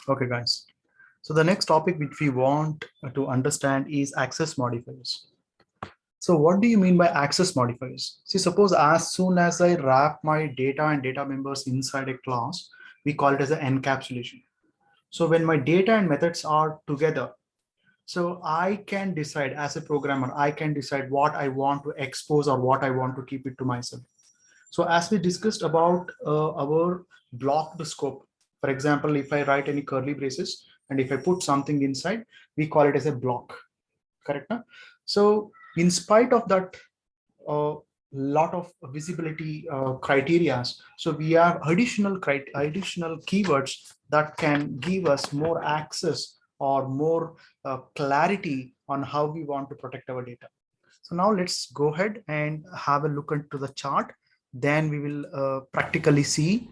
Okay, guys. So the next topic which we want to understand is access modifiers. So what do you mean by access modifiers? See, suppose as soon as I wrap my data and data members inside a class, we call it as an encapsulation. So when my data and methods are together, so I can decide as a programmer, I can decide what I want to expose or what I want to keep it to myself. So as we discussed about our blocked scope, for example, if I write any curly braces and if I put something inside, we call it as a block, correct? Now? So in spite of that lot of visibility criteria, so we have additional keywords that can give us more access or more clarity on how we want to protect our data. So now let's go ahead and have a look into the chart. Then we will practically see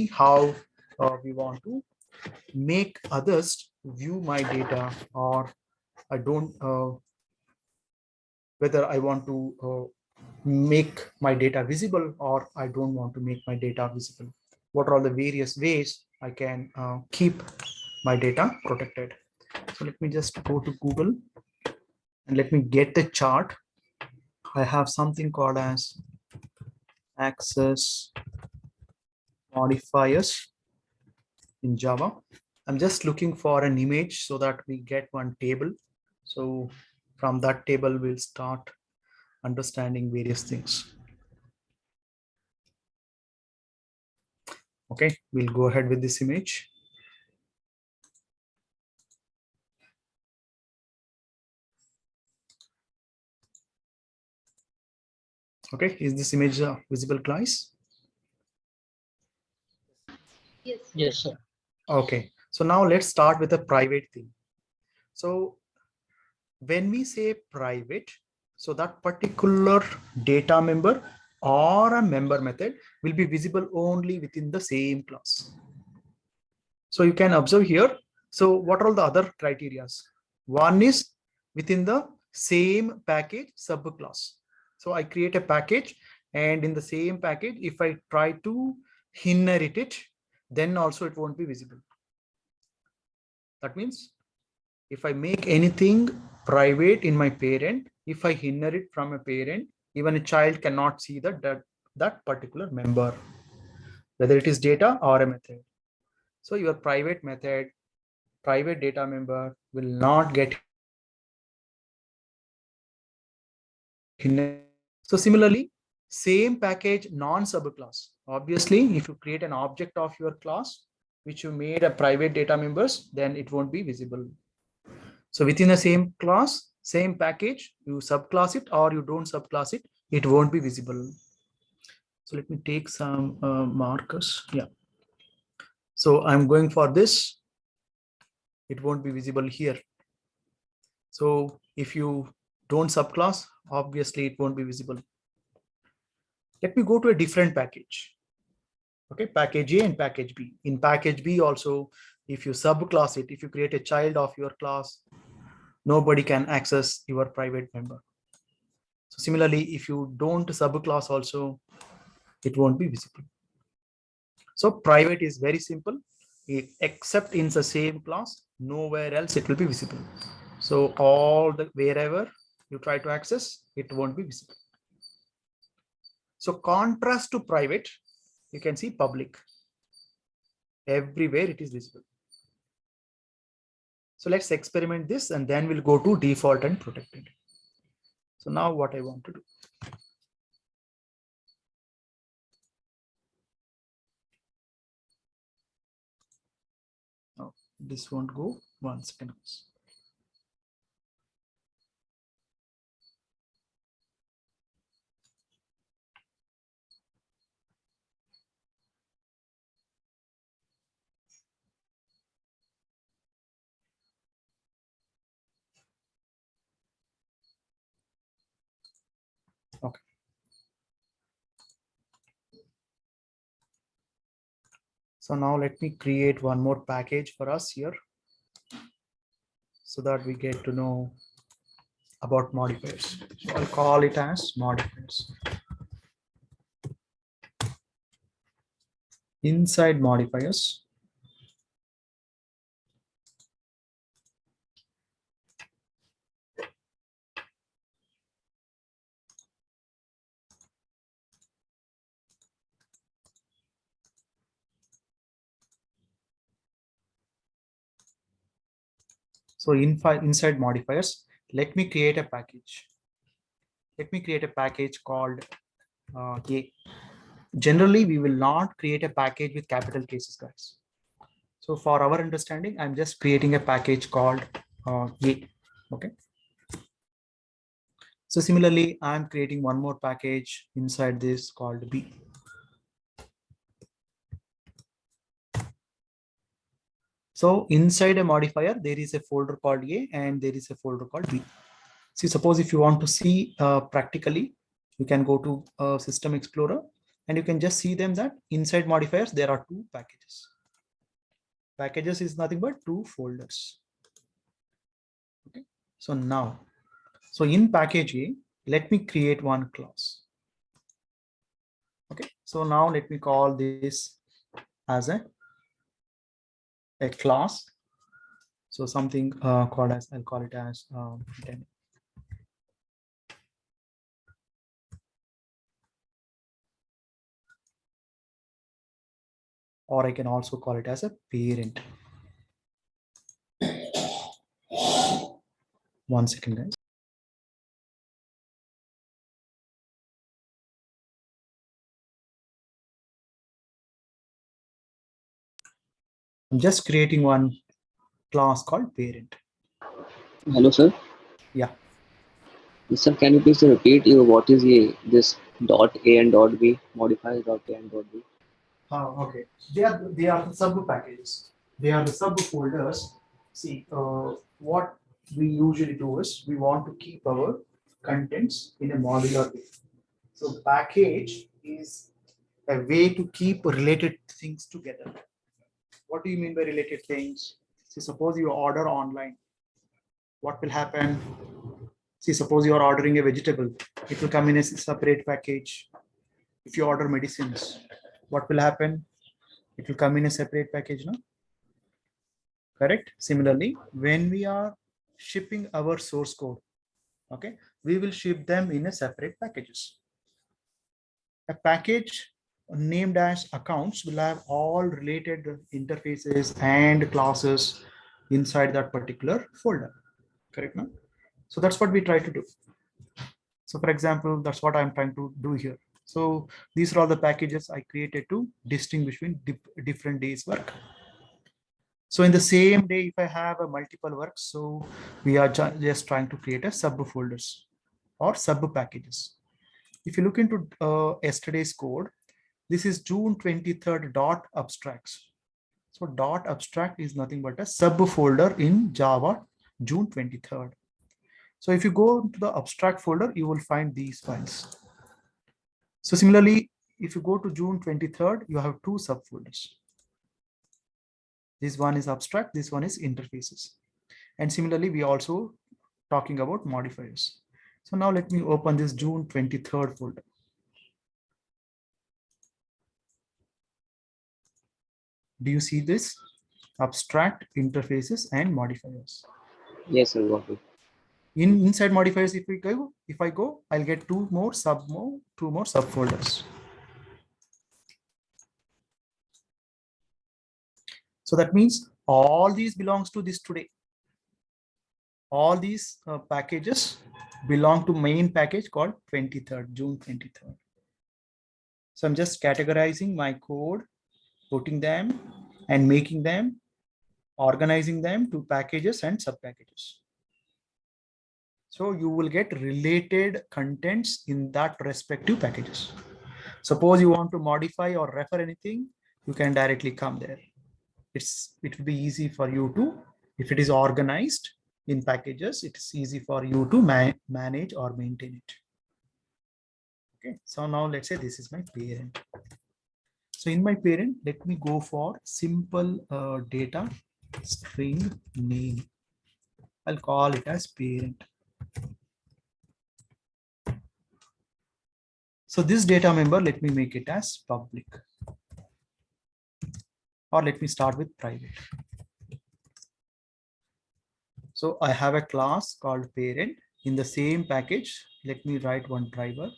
how we want to make others view my data, or I don't whether I want to make my data visible or I don't want to make my data visible. What are all the various ways I can keep my data protected? So let me just go to Google and let me get the chart. I have something called as access modifiers in Java. I'm just looking for an image so that we get one table. So from that table, we'll start understanding various things. Okay, we'll go ahead with this image. Okay, is this image visible, guys? Yes. Yes, sir. Okay, so now let's start with a private thing. So when we say private, so that particular data member or a member method will be visible only within the same class. So you can observe here. So what are all the other criteria? One is within the same package subclass. So I create a package, and in the same package, if I try to inherit it, then also it won't be visible. That means if I make anything private in my parent, if I inherit from a parent, even a child cannot see that particular member, whether it is data or a method. So your private method, private data member will not get inherited. So similarly, same package non-subclass. Obviously, if you create an object of your class, which you made a private data members, then it won't be visible. So within the same class, same package, you subclass it or you don't subclass it, it won't be visible. So let me take some markers. Yeah. So I'm going for this. It won't be visible here. So if you don't subclass, obviously it won't be visible. Let me go to a different package. Okay, package A and package B. In package B also, if you subclass it, if you create a child of your class, nobody can access your private member. So similarly, if you don't subclass also, it won't be visible. So private is very simple, except in the same class, nowhere else it will be visible. So all the wherever you try to access, it won't be visible. So contrast to private, you can see public. Everywhere it is visible. So let's experiment this and then we'll go to default and protected. So now what I want to do. Oh, this won't go. 1 second. Okay. So now let me create one more package for us here so that we get to know about modifiers. So I'll call it as modifiers. inside modifiers. So inside modifiers, let me create a package. Let me create a package called A. Generally, we will not create a package with capital cases, guys. So for our understanding, I'm just creating a package called A. Okay. So similarly, I'm creating one more package inside this called B. So inside a modifier, there is a folder called A and there is a folder called B. See, suppose if you want to see practically, you can go to System Explorer and you can just see them that inside modifiers, there are two packages. Packages is nothing but two folders. Okay. So now, so in package A, let me create one class. Okay. So now let me call this as a class. So something called as, I'll call it as demo. Or I can also call it as a parent. 1 second, guys. I'm just creating one class called parent. Hello, sir. Yeah. Sir, can you please repeat what is this dot A and dot B, modifier dot A and dot B? Okay. They are the sub packages. They are the sub folders. See, what we usually do is we want to keep our contents in a modular way. So package is a way to keep related things together. What do you mean by related things? See, suppose you order online, what will happen? See, suppose you are ordering a vegetable, it will come in a separate package. If you order medicines, what will happen? It will come in a separate package, no? Correct. Similarly, when we are shipping our source code, okay, we will ship them in a separate packages. A package named as accounts will have all related interfaces and classes inside that particular folder. Correct, no? So that's what we try to do. So for example, that's what I'm trying to do here. So these are all the packages I created to distinguish between different days work. So in the same day, if I have a multiple works, so we are just trying to create a subfolders or sub packages. If you look into yesterday's code, this is June 23rd dot abstracts. So dot abstract is nothing but a subfolder in Java June 23rd. So if you go to the abstract folder, you will find these files. So similarly, if you go to June 23rd, you have two subfolders. This one is abstract, this one is interfaces. And similarly, we also talking about modifiers. So now let me open this June 23rd folder. Do you see this? Abstract, interfaces, and modifiers. Yes, sir. Got it. Inside modifiers, if I go, I'll get two more subfolders. So that means all these belongs to this today. All these packages belong to main package called 23rd, June 23rd. So I'm just categorizing my code, putting them and making them, organizing them to packages and sub packages. So you will get related contents in that respective packages. Suppose you want to modify or refer anything, you can directly come there. It will be easy for you to, if it is organized in packages, it's easy for you to manage or maintain it. Okay, so now let's say this is my parent. So in my parent, let me go for simple data string name. I'll call it as parent. So this data member, let me make it as public. or let me start with private. So I have a class called parent. In the same package, let me write one driver.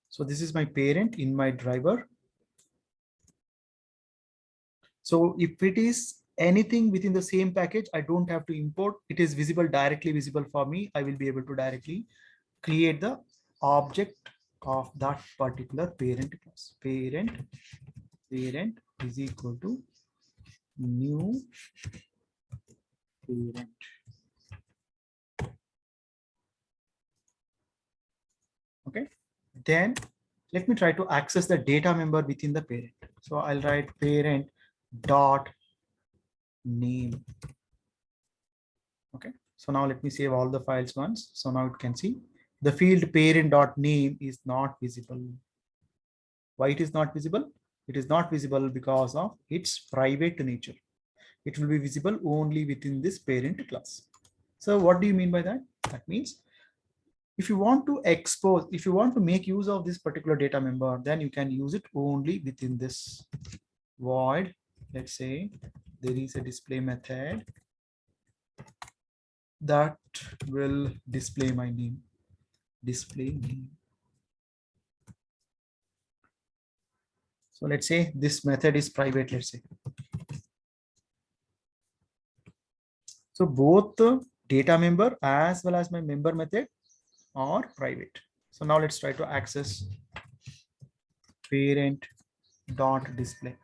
So this is my parent in my driver. So if it is anything within the same package, I don't have to import. It is directly visible for me. I will be able to directly create the object of that particular parent class. Parent is equal to new parent. Okay. Then let me try to access the data member within the parent. So I'll write parent dot name. Okay. So now let me save all the files once. So now it can see the field parent dot name is not visible. Why it is not visible? It is not visible because of its private nature. It will be visible only within this parent class. So what do you mean by that? That means if you want to expose, if you want to make use of this particular data member, then you can use it only within this void. Let's say there is a display method that will display my name, display name. So let's say this method is private, let's say. So both the data member as well as my member method are private. So now let's try to access parent dot display.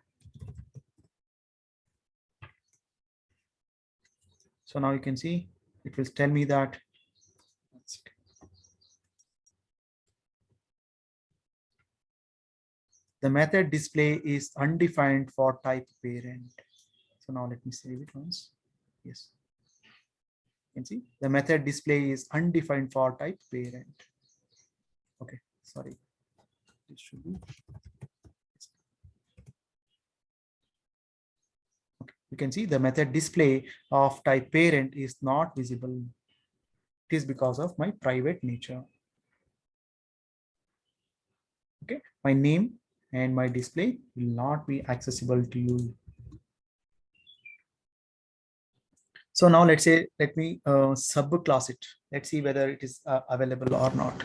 So now you can see it will tell me that the method display is undefined for type parent. So now let me save it once. Yes. You can see the method display is undefined for type parent. Okay, sorry. It should be. Okay. You can see the method display of type parent is not visible. It is because of my private nature. Okay, my name and my display will not be accessible to you. So now let's say, let me subclass it. Let's see whether it is available or not.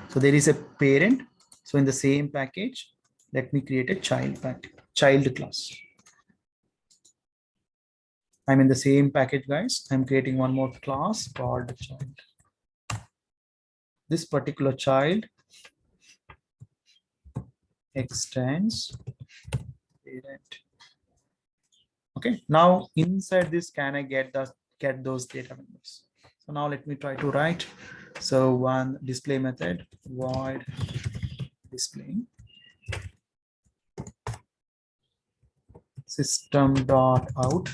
So there is a parent. So in the same package, let me create a child class. I'm in the same package, guys. I'm creating one more class called child. This particular child extends parent. Okay, now inside this, can I get those data members? So now let me try to write. So one display method void display system dot out.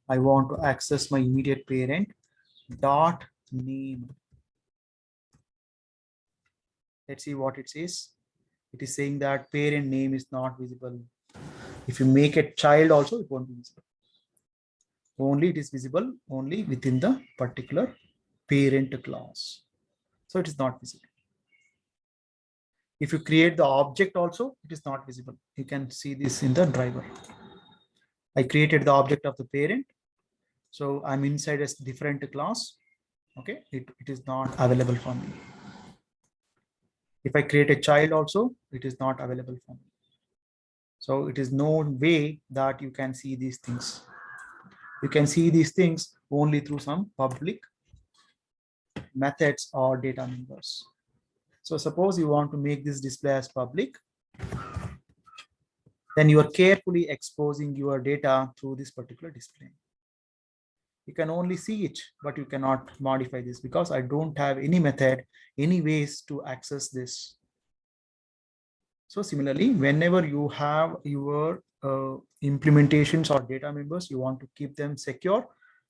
I want to access my immediate parent dot name. Let's see what it says. It is saying that parent name is not visible. If you make a child also, it won't be visible. Only it is visible only within the particular parent class. So it is not visible. If you create the object also, it is not visible. You can see this in the driver. I created the object of the parent. So I'm inside a different class. Okay, it is not available for me. If I create a child also, it is not available for me. So it is no way that you can see these things. You can see these things only through some public methods or data members. So suppose you want to make this display as public, then you are carefully exposing your data through this particular display. You can only see it, but you cannot modify this because I don't have any method, any ways to access this. So similarly, whenever you have your implementations or data members, you want to keep them secure.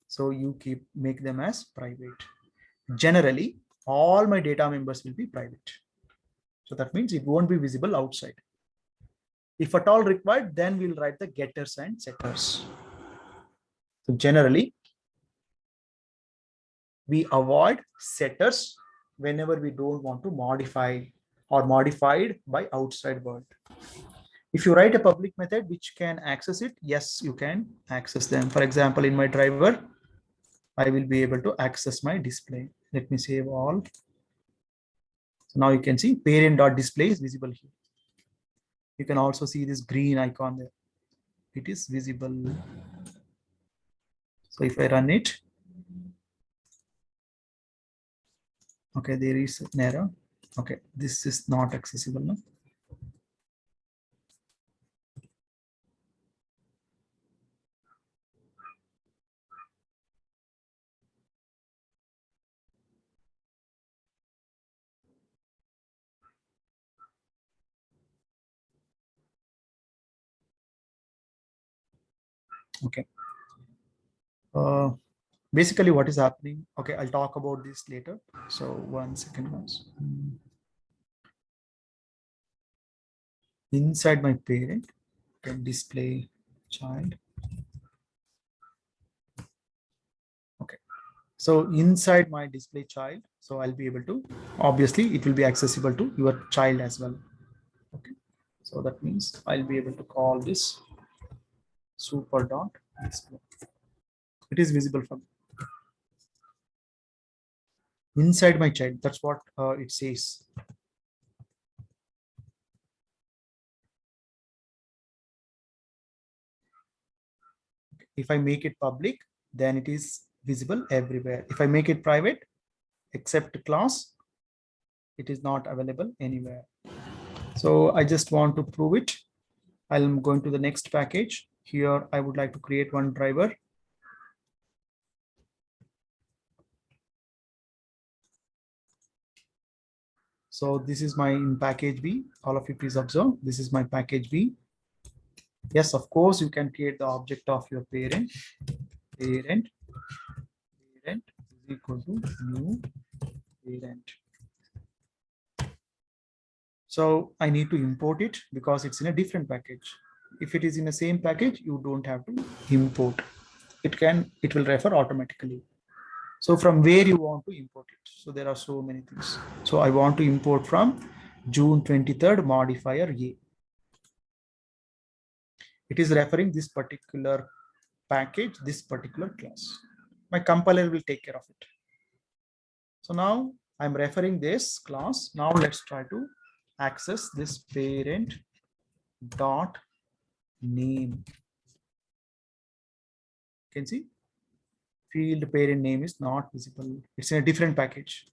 So you make them as private. Generally, all my data members will be private. So that means it won't be visible outside. If at all required, then we'll write the getters and setters. So generally, we avoid setters whenever we don't want to modify or modified by outside world. If you write a public method which can access it, yes, you can access them. For example, in my driver, I will be able to access my display. Let me save all. So now you can see parent.display is visible here. You can also see this green icon there. It is visible. So if I run it, okay, there is an error. Okay, this is not accessible now. Okay. Basically what is happening, okay, I'll talk about this later. So 1 second guys. Inside my parent, can display child. Okay, so inside my display child, so I'll be able to, obviously it will be accessible to your child as well. Okay, so that means I'll be able to call this super dot display. It is visible from inside my child. That's what it says. If I make it public, then it is visible everywhere. If I make it private, except class, it is not available anywhere. So I just want to prove it. I'm going to the next package. Here, I would like to create one driver. So this is my in package B. All of you please observe. This is my package B. Yes, of course, you can create the object of your parent. Parent is equal to new parent. So I need to import it because it's in a different package. If it is in the same package, you don't have to import. It will refer automatically. So from where you want to import it. So there are so many things. So I want to import from June 23rd modifier A. It is referring this particular package, this particular class. My compiler will take care of it. So now I'm referring this class. Now let's try to access this parent dot name. You can see field parent name is not visible. It's in a different package.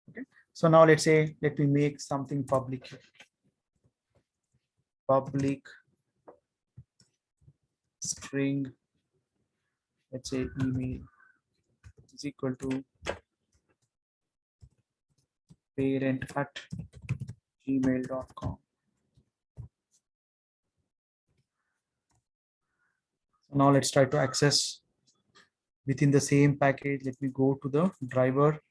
Okay. So now let's say, let me make something public here. Public string, let's say email is equal to parent@gmail.com. So now let's try to access within the same package. Let me go to the driver.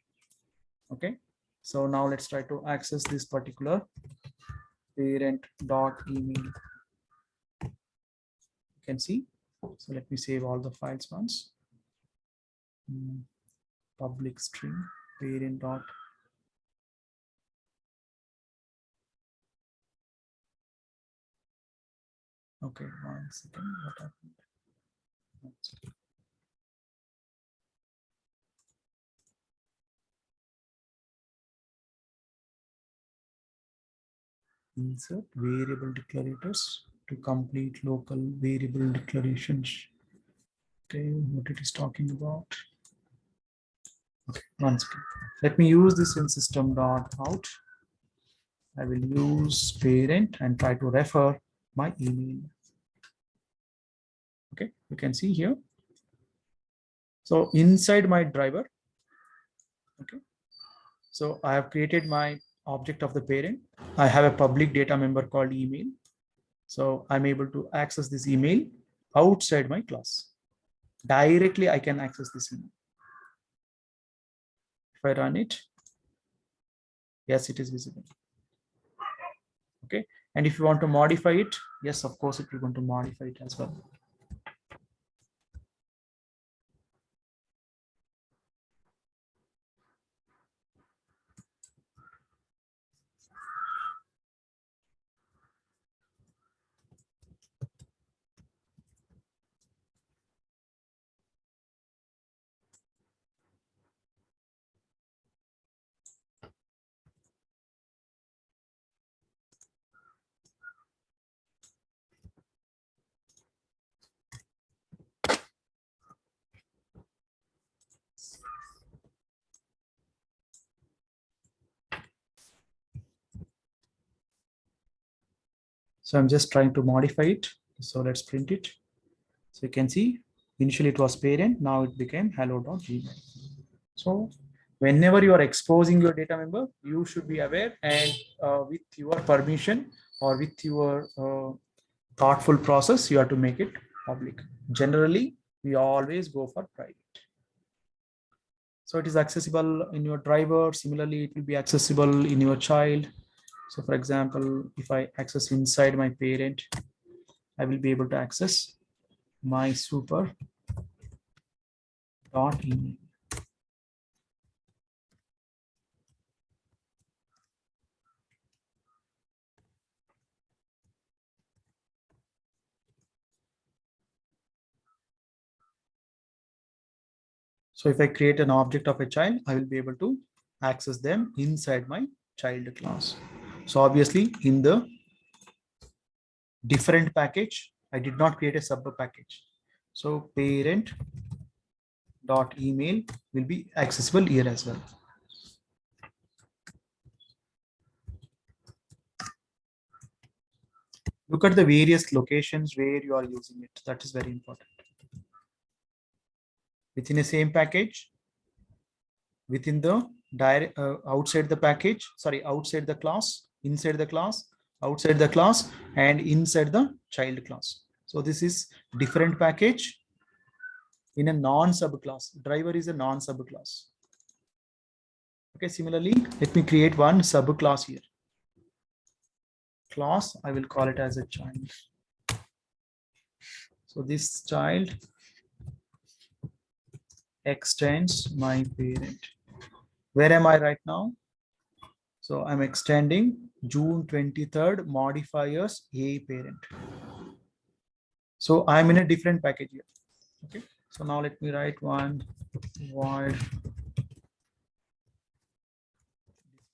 Okay. So now let's try to access this particular parent.email. You can see. So let me save all the files once. Public string parent dot. Okay, 1 second. What happened? Insert variable declarators to complete local variable declarations. Okay, what it is talking about. Okay, 1 second. Let me use this in system.out. I will use parent and try to refer my email. Okay, you can see here. So inside my driver, okay, so I have created my object of the parent. I have a public data member called email. So I'm able to access this email outside my class. Directly, I can access this email. If I run it, yes, it is visible. Okay, and if you want to modify it, yes, of course, it will want to modify it as well. So I'm just trying to modify it. So let's print it. So you can see initially it was parent, now it became hello.gmail. So whenever you are exposing your data member, you should be aware, and with your permission or with your thoughtful process, you have to make it public. Generally, we always go for private. So it is accessible in your driver. Similarly, it will be accessible in your child. So for example, if I access inside my parent, I will be able to access my super dot email. So if I create an object of a child, I will be able to access them inside my child class. So obviously in the different package, I did not create a sub package. So parent dot email will be accessible here as well. Look at the various locations where you are using it. That is very important. Within a same package, within the direct outside the package, sorry, outside the class, inside the class, outside the class, and inside the child class. So this is different package in a non-sub class. Driver is a non-sub class. Okay, similarly, let me create one sub class here. Class, I will call it as a child. So this child extends my parent. Where am I right now? So I'm extending June 23rd modifiers a parent. So I'm in a different package here. Okay. So now let me write one void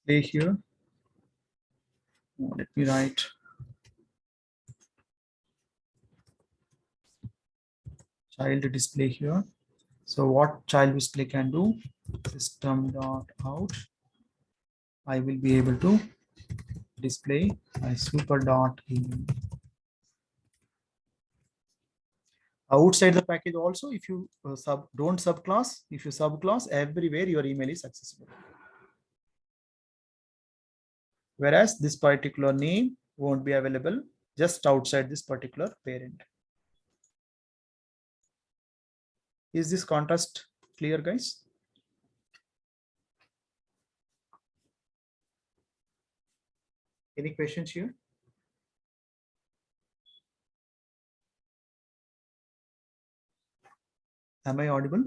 display here. Let me write child display here. So what child display can do? System.out. I will be able to display my super.email. Outside the package also, if you don't subclass, if you subclass, everywhere your email is accessible. Whereas this particular name won't be available just outside this particular parent. Is this contrast clear, guys? Any questions here? Am I audible?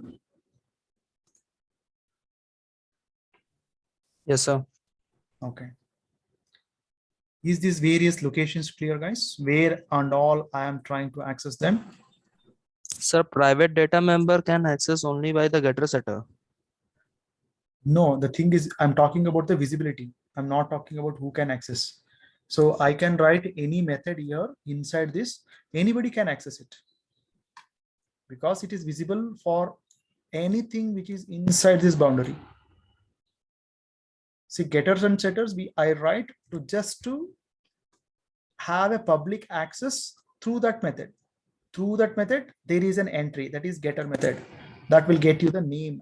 Yes, sir. Okay. Is these various locations clear, guys? Where and all I am trying to access them? Sir, private data member can access only by the getter setter. No, the thing is, I'm talking about the visibility. I'm not talking about who can access. So I can write any method here inside this. Anybody can access it because it is visible for anything which is inside this boundary. See, getters and setters, I write to just to have a public access through that method. Through that method, there is an entry, that is getter method, that will get you the name.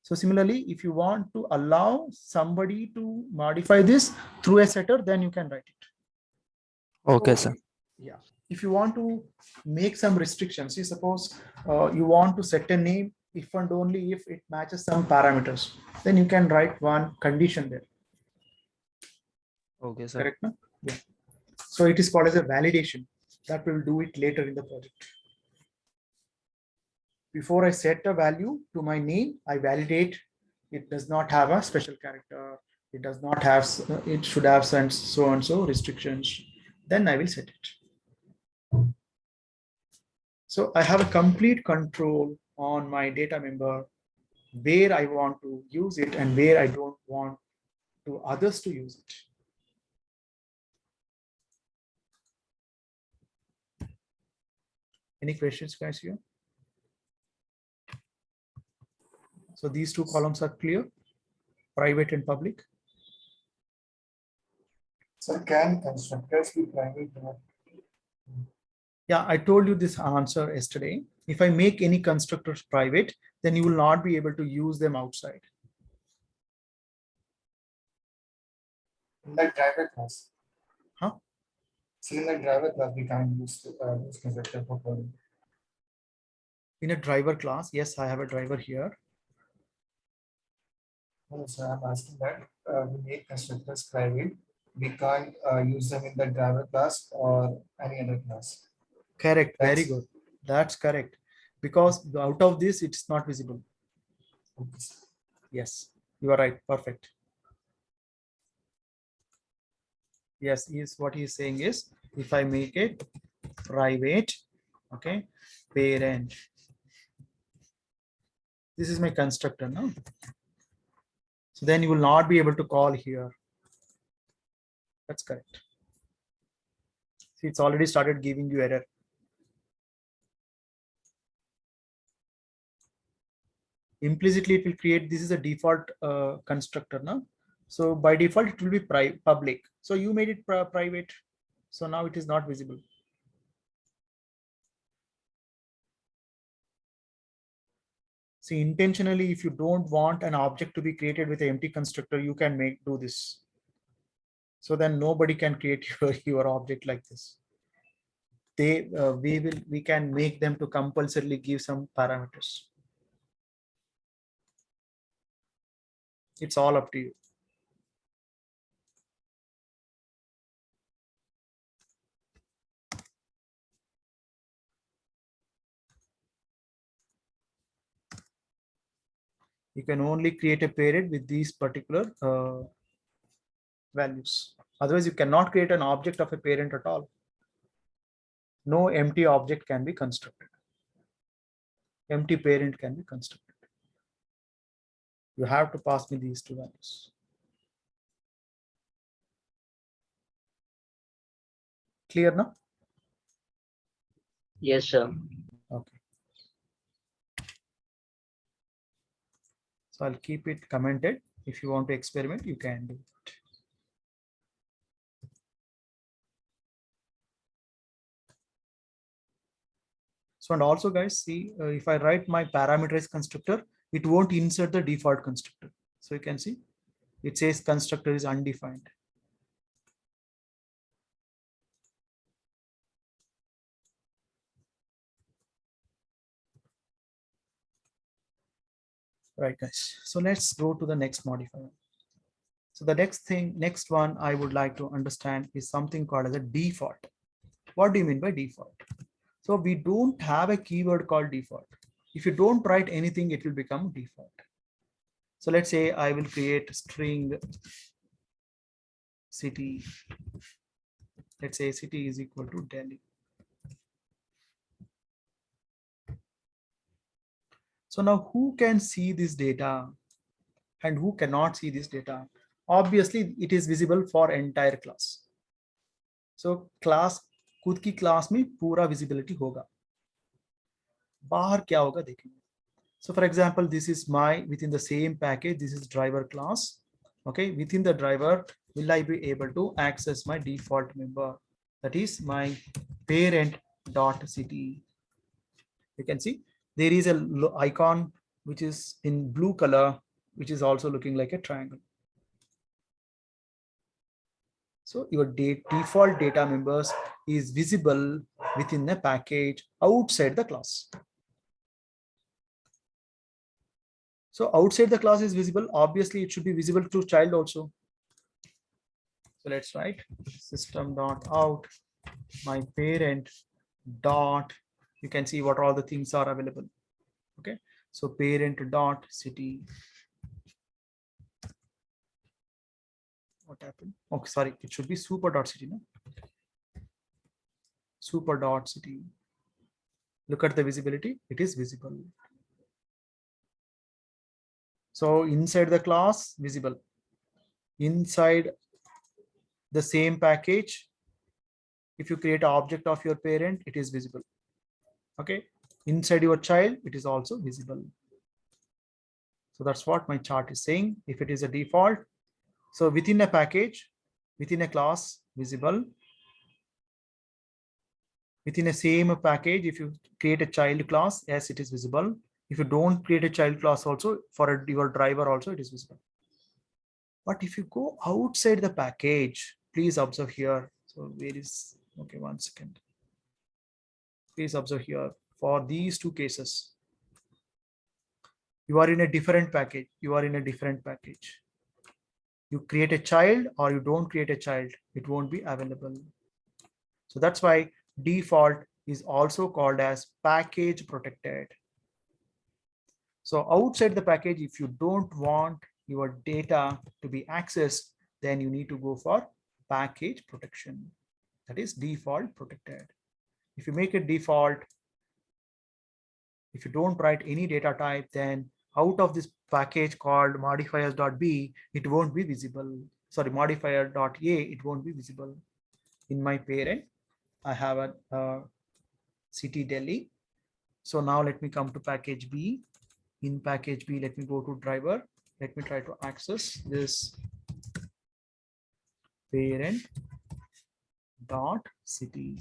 So similarly, if you want to allow somebody to modify this through a setter, then you can write it. Okay, So, sir. yeah. If you want to make some restrictions, see, suppose you want to set a name if and only if it matches some parameters, then you can write one condition there. Okay, sir. Correct? No? Yeah. So it is called as a validation. That will do it later in the project. Before I set a value to my name, I validate it does not have a special character. It does not have, it should have some so and so restrictions. Then I will set it. So I have a complete control on my data member, where I want to use it and where I don't want to others to use it. Any questions, guys, here? So these two columns are clear, private and public. So can constructors be private? Yeah, I told you this answer yesterday. If I make any constructors private, then you will not be able to use them outside. In the driver class. Huh? See, in the driver class, we can't use this constructor for calling. In a driver class, yes, I have a driver here. So I'm asking that we make constructors private. We can't use them in the driver class or any other class. Correct. Very That's- good. That's correct. Because out of this, it's not visible. Okay, sir. Yes, you are right. Perfect. Yes, is what he's saying is if I make it private, okay, parent. This is my constructor now. So then you will not be able to call here. That's correct. See, it's already started giving you error. Implicitly, it will create, this is a default constructor now. So by default, it will be public. So you made it private. So now it is not visible. See, intentionally, if you don't want an object to be created with an empty constructor, you can do this. So then nobody can create your object like this. We can make them to compulsorily give some parameters. It's all up to you. You can only create a parent with these particular values. Otherwise, you cannot create an object of a parent at all. No empty object can be constructed. Empty parent can be constructed. You have to pass me these two values. Clear now? Yes, sir. Okay. So I'll keep it commented. If you want to experiment, you can do it. So, and also guys, see, if I write my parameterized constructor, it won't insert the default constructor. So you can see, it says constructor is undefined. Right, guys. So let's go to the next modifier. So the next one I would like to understand is something called as a default. What do you mean by default? So we don't have a keyword called default. If you don't write anything, it will become default. So let's say I will create string city. Let's say city is equal to Delhi. So now who can see this data and who cannot see this data? Obviously, it is visible for entire class. So class, खुद की class में पूरा visibility होगा. बाहर क्या होगा देखेंगे. So for example, this is my, within the same package, this is driver class. Okay, within the driver, will I be able to access my default member? That is my parent.city. You can see there is a icon which is in blue color, which is also looking like a triangle. So your default data members is visible within the package outside the class. So outside the class is visible. Obviously, it should be visible to child also. So let's write system.out my parent dot. You can see what all the things are available. Okay, so parent.city. What happened? Okay, sorry, it should be super.city. No? Super.city. Look at the visibility, it is visible. So inside the class, visible. Inside the same package, if you create an object of your parent, it is visible. Okay, inside your child, it is also visible. So that's what my chart is saying. If it is a default, so within a package, within a class visible. Within a same package, if you create a child class, yes, it is visible. If you don't create a child class also, for your driver also, it is visible. But if you go outside the package, please observe here. So where is, okay, 1 second. Please observe here for these two cases. You are in a different package. You are in a different package. You create a child or you don't create a child, it won't be available. So that's why default is also called as package protected. So outside the package, if you don't want your data to be accessed, then you need to go for package protection. That is default protected. If you make it default, if you don't write any data type, then out of this package called modifiers.b, it won't be visible. Sorry, modifier.a, it won't be visible. In my parent, I have a city Delhi. So now let me come to package B. In package B, let me go to driver. Let me try to access this parent dot city.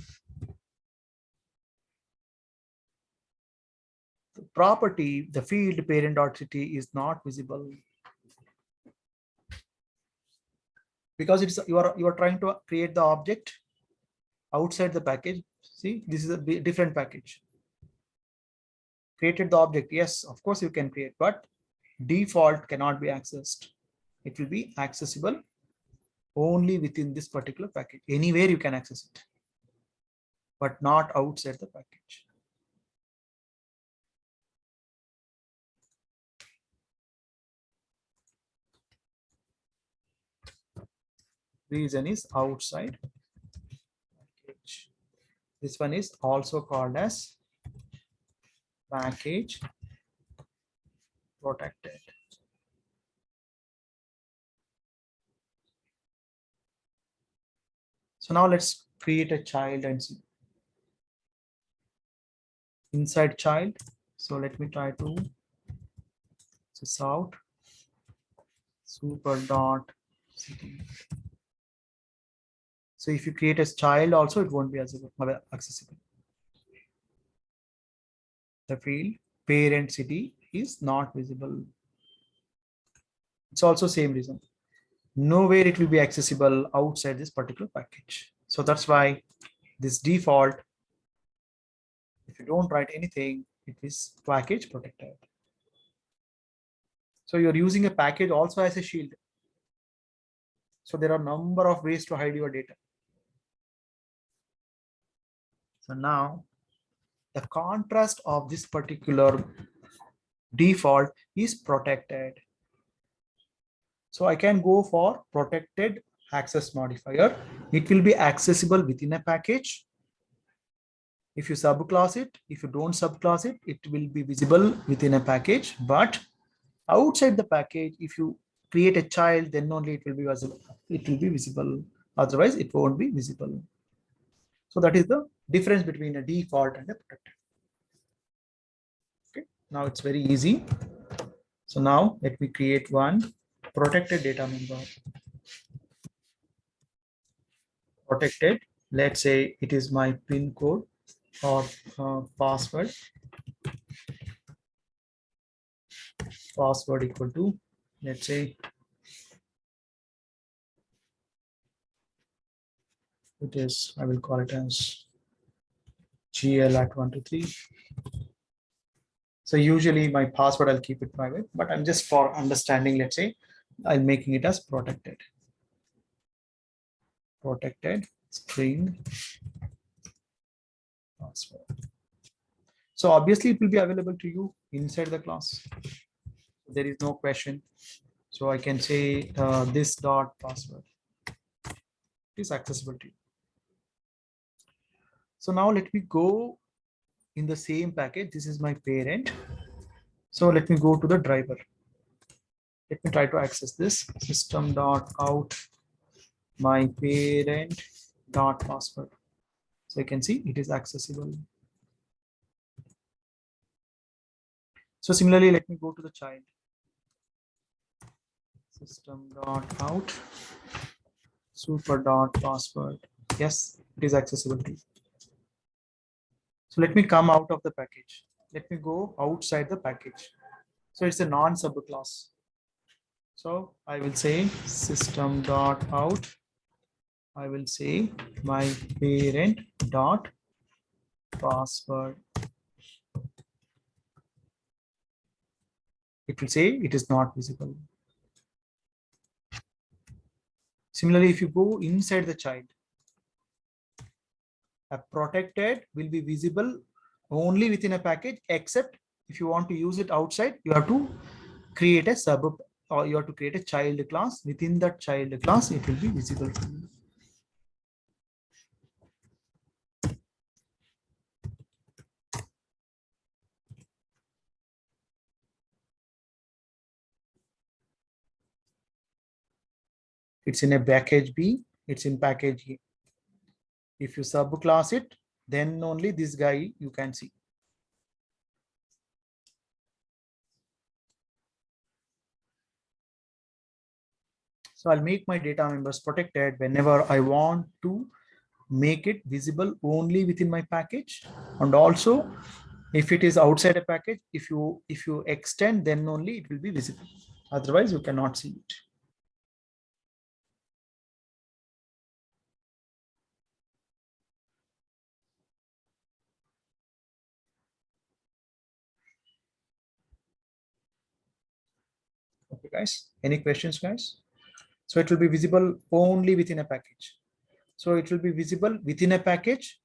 The property, the field parent dot city is not visible because it's you are trying to create the object outside the package. See, this is a different package. Created the object, yes, of course you can create, but default cannot be accessed. It will be accessible only within this particular package. Anywhere you can access it, but not outside the package. Reason is outside package. This one is also called as package protected. So now let's create a child and see. Inside child. So let me try to this out super dot city. So if you create a child also, it won't be accessible. The field parent city is not visible. It's also same reason. Nowhere it will be accessible outside this particular package. So that's why this default, if you don't write anything, it is package protected. So you're using a package also as a shield. So there are a number of ways to hide your data. So now the contrast of this particular default is protected. So I can go for protected access modifier. It will be accessible within a package. If you subclass it, if you don't subclass it, it will be visible within a package. But outside the package, if you create a child, then only it will be visible. It will be visible. Otherwise, it won't be visible. So that is the difference between a default and a protected. Okay, now it's very easy. So now let me create one protected data member. Protected, let's say it is my PIN code or password. Password equal to, let's say it is, I will call it as GL at 123. So usually my password, I'll keep it private, but I'm just for understanding, let's say I'm making it as protected. Protected string password. So obviously it will be available to you inside the class. There is no question. So I can say this dot password is accessible to you. So now let me go in the same package. This is my parent. So let me go to the driver. Let me try to access this system dot out my parent dot password. So you can see it is accessible. So similarly, let me go to the child. System dot out super dot password. Yes, it is accessible to you. So let me come out of the package. Let me go outside the package. So it's a non-sub class. So I will say system dot out. I will say my parent dot password. It will say it is not visible. Similarly, if you go inside the child, a protected will be visible only within a package, except if you want to use it outside, you have to create a sub, or you have to create a child class. Within that child class, it will be visible for you. It's in a package B, it's in package A. If you subclass it, then only this guy you can see. So I'll make my data members protected whenever I want to make it visible only within my package. And also, if it is outside a package, if you extend, then only it will be visible. Otherwise, you cannot see it. Okay, guys. Any questions, guys? So it will be visible only within a package. So it will be visible within a package.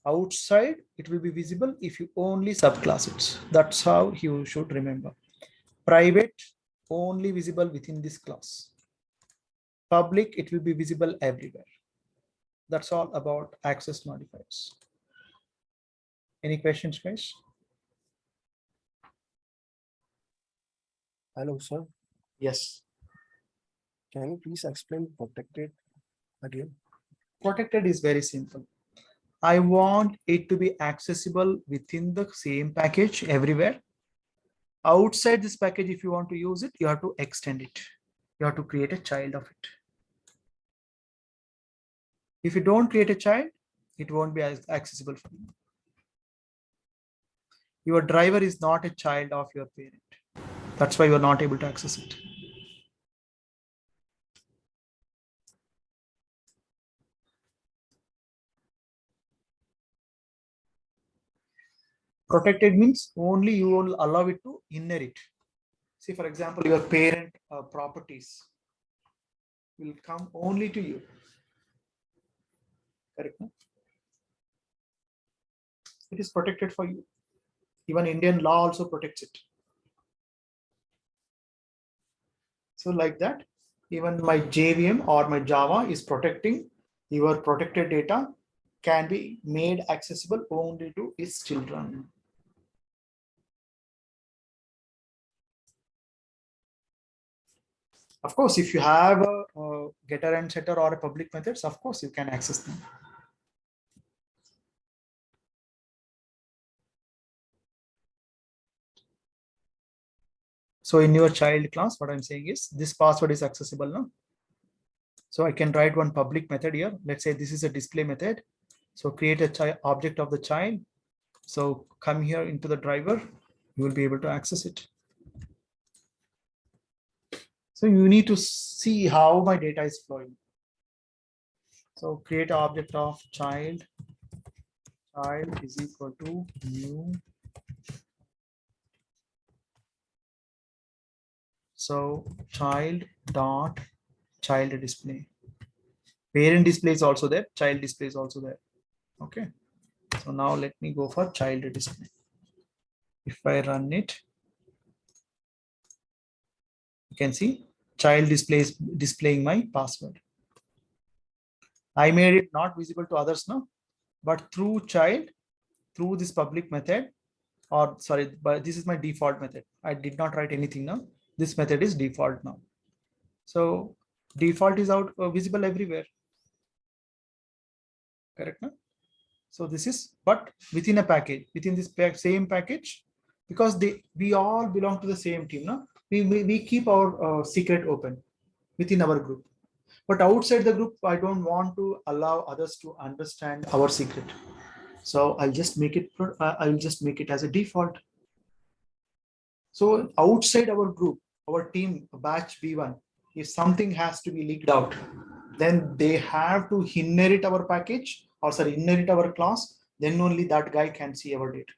Outside, it will be visible if you only subclass it. That's how you should remember. Private, only visible within this class. Public, it will be visible everywhere. That's all about access modifiers. Any questions, guys? Hello, sir. Yes. Can you please explain protected again? Protected is very simple. I want it to be accessible within the same package everywhere. Outside this package, if you want to use it, you have to extend it. You have to create a child of it. If you don't create a child, it won't be as accessible for you. Your driver is not a child of your parent. That's why you are not able to access it. Protected means only you will allow it to inherit. See, for example, your parent properties will come only to you. Correct? No? It is protected for you. Even Indian law also protects it. So like that, even my JVM or my Java is protecting your protected data can be made accessible only to its children. Of course, if you have a getter and setter or a public methods, of course you can access them. So in your child class, what I'm saying is this password is accessible now. So I can write one public method here. Let's say this is a display method. So create a object of the child. So come here into the driver, you will be able to access it. So you need to see how my data is flowing. So create an object of child. Child is equal to new. So child dot child display. Parent display is also there. Child display is also there. Okay. So now let me go for child display. If I run it, you can see child display is displaying my password. I made it not visible to others now, but through child, through this public method, or sorry, but this is my default method. I did not write anything now. This method is default now. So default is out visible everywhere. Correct now? So this is, but within a package, within this same package, because we all belong to the same team. No? We keep our secret open within our group. But outside the group, I don't want to allow others to understand our secret. So I'll just make it, I'll just make it as a default. So outside our group, our team, batch B1, if something has to be leaked out, then they have to inherit our package, or sorry, inherit our class, then only that guy can see our data.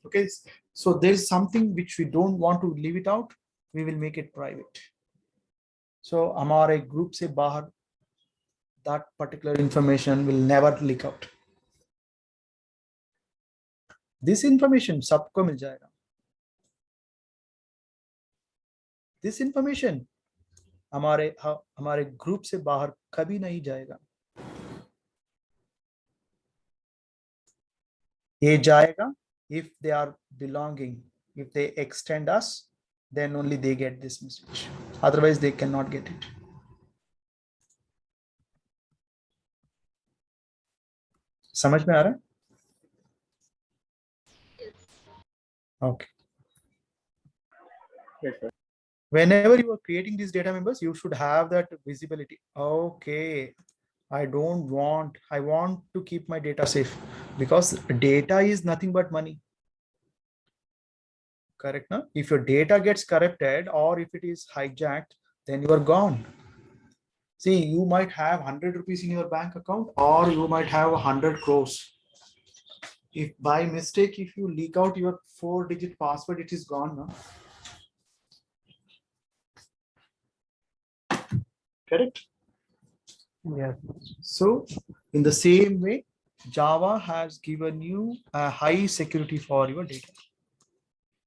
Okay, so there's something which we don't want to leave it out, we will make it private. So हमारे group से बाहर that particular information will never leak out. This information सबको मिल जाएगा. This information हमारे group से बाहर कभी नहीं जाएगा. ये जाएगा if they are belonging, if they extend us, then only they get this message. Otherwise they cannot get it. समझ में आ रहा है? Okay. Yes, sir. Whenever you are creating these data members, you should have that visibility. Okay, I want to keep my data safe, because data is nothing but money. Correct, no? If your data gets corrupted or if it is hijacked, then you are gone. See, you might have 100 rupees in your bank account, or you might have 100 crores. If by mistake, if you leak out your 4-digit password, it is gone, no? Correct? Yes. So in the same way, Java has given you a high security for your data,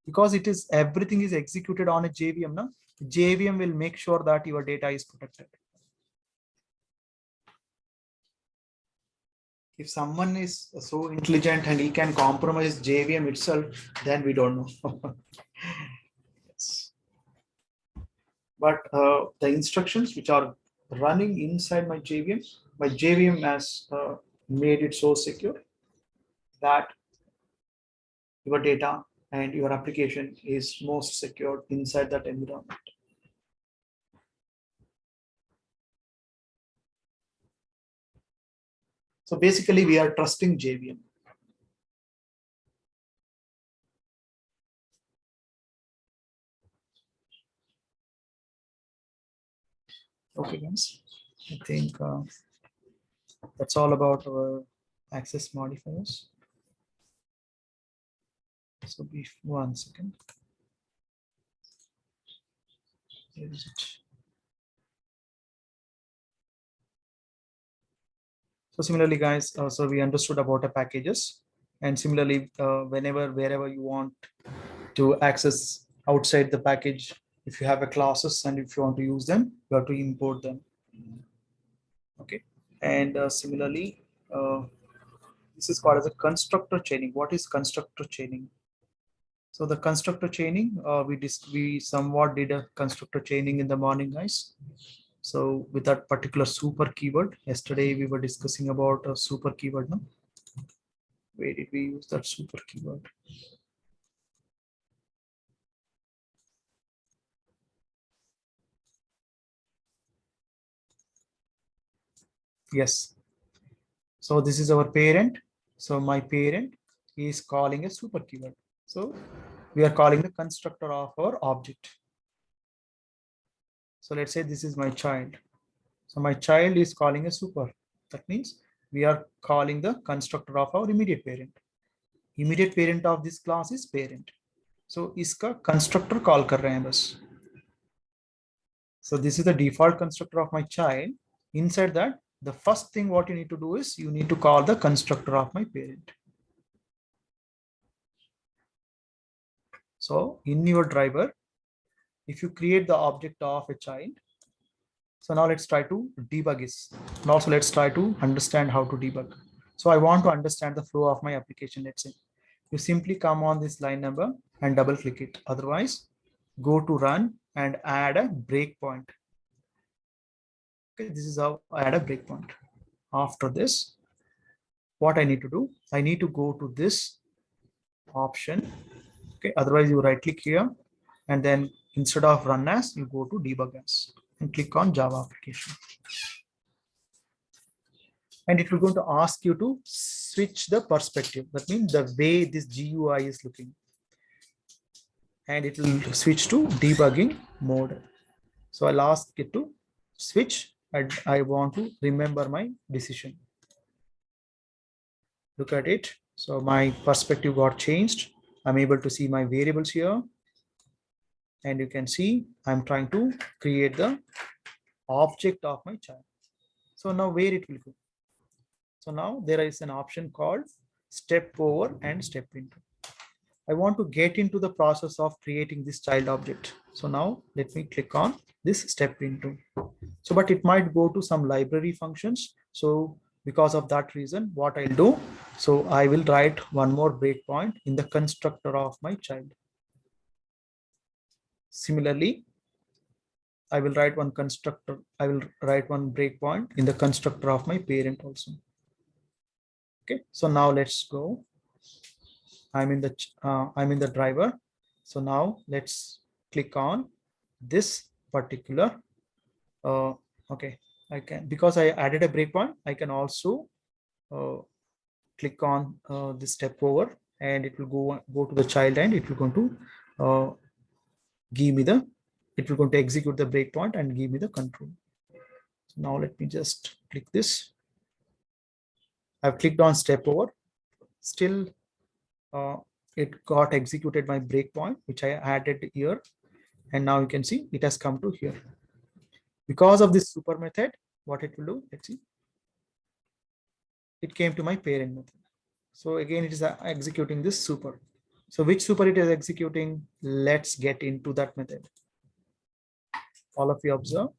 because it is everything is executed on a JVM. No? JVM will make sure that your data is protected. If someone is so intelligent and he can compromise JVM itself, then we don't know. Yes. But the instructions which are running inside my JVM has made it so secure that your data and your application is most secured inside that environment. So basically, we are trusting JVM. Okay, guys, I think that's all about our access modifiers. So be 1 second. Where is it? So similarly, guys, so we understood about the packages, and similarly, wherever you want to access outside the package, if you have a classes and if you want to use them, you have to import them. Okay, and similarly, this is called as a constructor chaining. What is constructor chaining? So the constructor chaining, we somewhat did a constructor chaining in the morning, guys. So with that particular super keyword, yesterday we were discussing about a super keyword. No? Where did we use that super keyword? Yes. So this is our parent. So my parent is calling a super keyword. So we are calling the constructor of our object. So let's say this is my child. So my child is calling a super. That means we are calling the constructor of our immediate parent. Immediate parent of this class is parent. So iska constructor call kar rahe hain bas. So this is the default constructor of my child. Inside that, the first thing what you need to do is you need to call the constructor of my parent. So in your driver, if you create the object of a child, so now let's try to debug this. And also let's try to understand how to debug. So I want to understand the flow of my application. Let's say you simply come on this line number and double click it. Otherwise, go to run and add a breakpoint. Okay, this is how I add a breakpoint. After this, what I need to do, I need to go to this option. Okay, otherwise you right click here and then Instead of run as, you go to debug as and click on Java application. And it will going to ask you to switch the perspective. That means the way this GUI is looking. And it will switch to debugging mode. So I'll ask it to switch, and I want to remember my decision. Look at it. So my perspective got changed. I'm able to see my variables here. And you can see I'm trying to create the object of my child. So now where it will go. So now there is an option called step over and step into. I want to get into the process of creating this child object. So now let me click on this step into. So, but it might go to some library functions. So because of that reason, what I'll do, so I will write one more breakpoint in the constructor of my child. Similarly, I will write one constructor. I will write one breakpoint in the constructor of my parent also. Okay, so now let's go. I'm in the driver. So now let's click on this particular. Okay, I can, because I added a breakpoint, I can also click on this step over, and it will go to the child, and it will going to give me the. It will going to execute the breakpoint and give me the control. So now let me just click this. I've clicked on step over. Still, it got executed my breakpoint, which I added here. And now you can see it has come to here. Because of this super method, what it will do, let's see. It came to my parent method. So again, it is executing this super. So which super it is executing? Let's get into that method. All of you observe,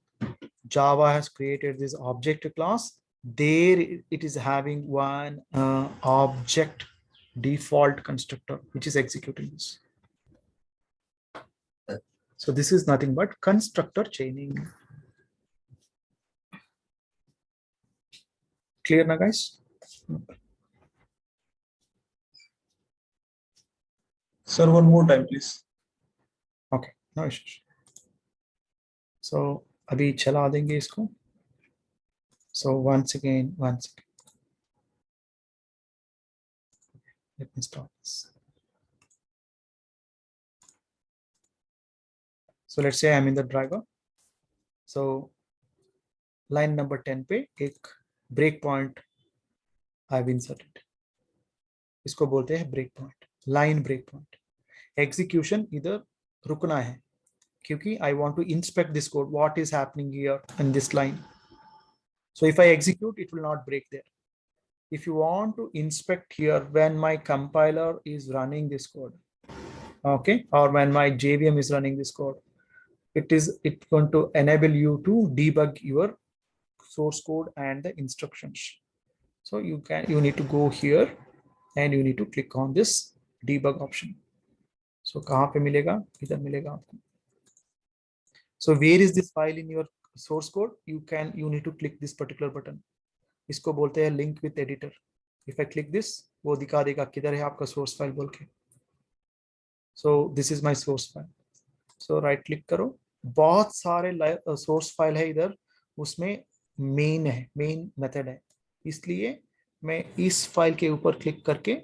Java has created this object class. There it is having one object default constructor, which is executing this. So this is nothing but constructor chaining. Clear now, guys? Sir, one more time, please. Okay, no issues. So अभी चला देंगे इसको. So once again, let me start this. So let's say I'm in the driver. So line number 10 पे एक break point I've inserted. इसको बोलते हैं break point, line break point. Execution इधर रुकना है, क्योंकि I want to inspect this code. What is happening here in this line? So if I execute, it will not break there. If you want to inspect here when my compiler is running this code, okay, or when my JVM is running this code, it's going to enable you to debug your source code and the instructions. So you need to go here and you need to click on this debug option. So कहाँ पे मिलेगा? इधर मिलेगा आपको. So where is this file in your source code? You need to click this particular button. इसको बोलते हैं link with editor. If I click this, वो दिखा देगा किधर है आपका source file बोल के. So this is my source file. So right click करो. बहुत सारे source file है इधर, उसमें main है, main method है. इसलिए मैं इस फाइल के ऊपर क्लिक करके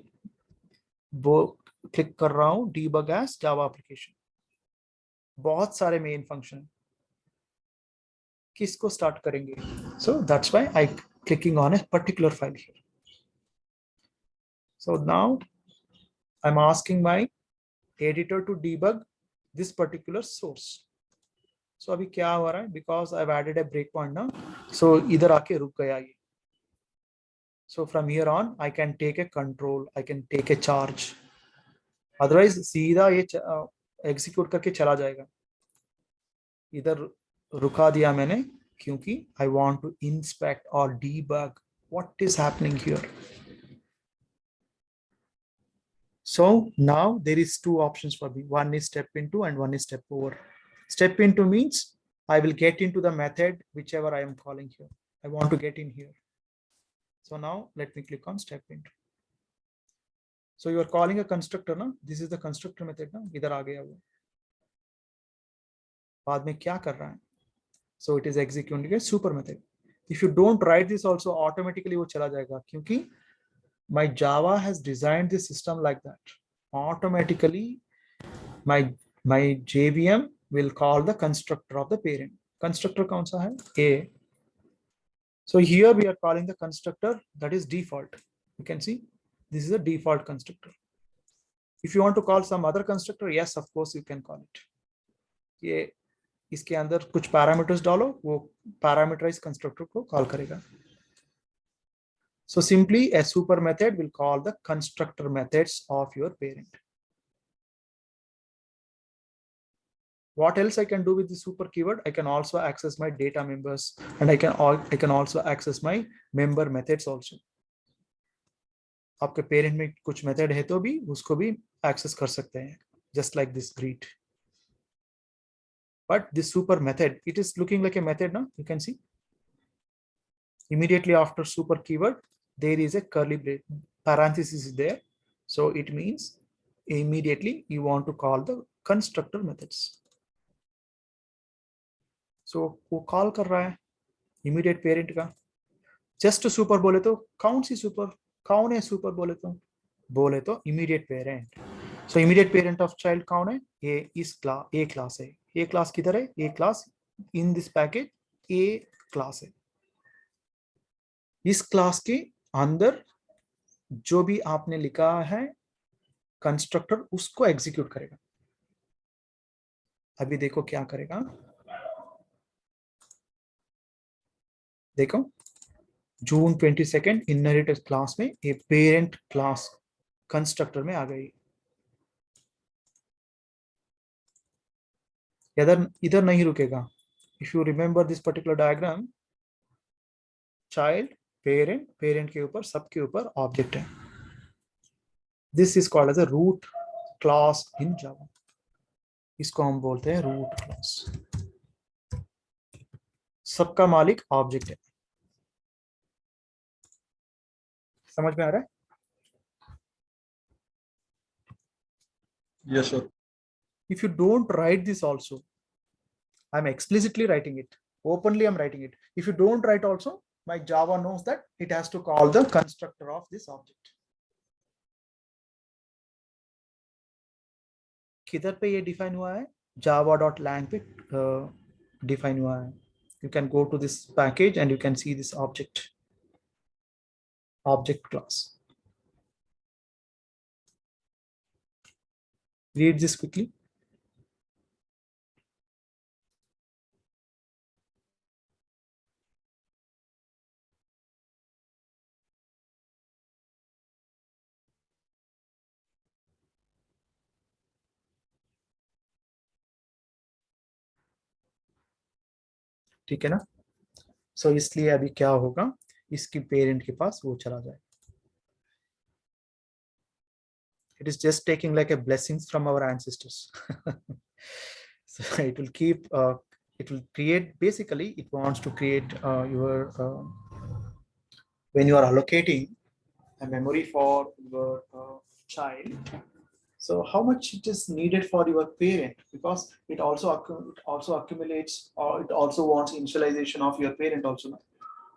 वो क्लिक कर रहा हूँ debug as Java application. बहुत सारे मेन फंक्शन, किसको स्टार्ट करेंगे? So that's why I clicking on a particular file here. So now I'm asking my editor to debug this particular source. So अभी क्या हो रहा है? Because I've added a breakpoint now, so इधर आके रुक गया ये. So from here on, I can take a control, I can take a charge. Otherwise सीधा ये execute करके चला जाएगा. इधर रुका दिया मैंने क्योंकि I want to inspect or debug what is happening here. So now there is two options for me. One is step into and one is step over. Step into means I will get into the method whichever I am calling here. I want to get in here. So now let me click on step into. So you are calling a constructor now. This is the constructor method now. इधर आ गया वो. बाद में क्या कर रहा है. So it is executing a super method. If you don't write this also, automatically वो चला जाएगा, क्योंकि my Java has designed the system like that. Automatically my JVM will call the constructor of the parent. Constructor कौन सा है? A. So here we are calling the constructor that is default. You can see this is a default constructor. If you want to call some other constructor, yes, of course you can call it. ये इसके अंदर कुछ parameters डालो, वो parameterise constructor को call करेगा. So simply a super method will call the constructor methods of your parent. What else I can do with the super keyword? I can also access my data members, and I can also access my member methods also. आपके parent में कुछ method है तो भी उसको भी access कर सकते हैं, just like this greet. But this super method, it is looking like a method now. You can see immediately after super keyword there is a curly parenthesis there, so it means immediately you want to call the constructor methods. So वो call कर रहा है immediate parent का. Just super बोले तो कौन सी super, कौन है super बोले तो immediate parent. So immediate parent of child कौन है? ये इस क्लास A class है. A class किधर है? A class in this package A class है. इस क्लास के अंदर जो भी आपने लिखा है कंस्ट्रक्टर उसको एग्जीक्यूट करेगा. अभी देखो क्या करेगा. देखो जून 22 इनहेरिटेड क्लास में ये पेरेंट क्लास कंस्ट्रक्टर में आ गई. इधर नहीं रुकेगा. If you remember this particular diagram, child parent, parent के ऊपर सबके ऊपर ऑब्जेक्ट है. This is called as a root class in Java. इसको हम बोलते हैं रूट क्लास. सबका मालिक ऑब्जेक्ट है. समझ में आ रहा है? Yes, sir. If you don't write this also, I'm explicitly writing it. Openly I'm writing it. If you don't write also, my Java knows that it has to call the constructor of this object. किधर पे ये define हुआ है? java.lang पे define हुआ है. You can go to this package and you can see this object class. Read this quickly. ठीक है ना? सो इसलिए अभी क्या होगा, इसकी पेरेंट के पास वो चला जाए. It is just taking like a blessings from our ancestors. So it will keep it will create, basically it wants to create your when you are allocating a memory for your child, so how much it is needed for your parent, because it also accumulates, or it also wants initialization of your parent also now.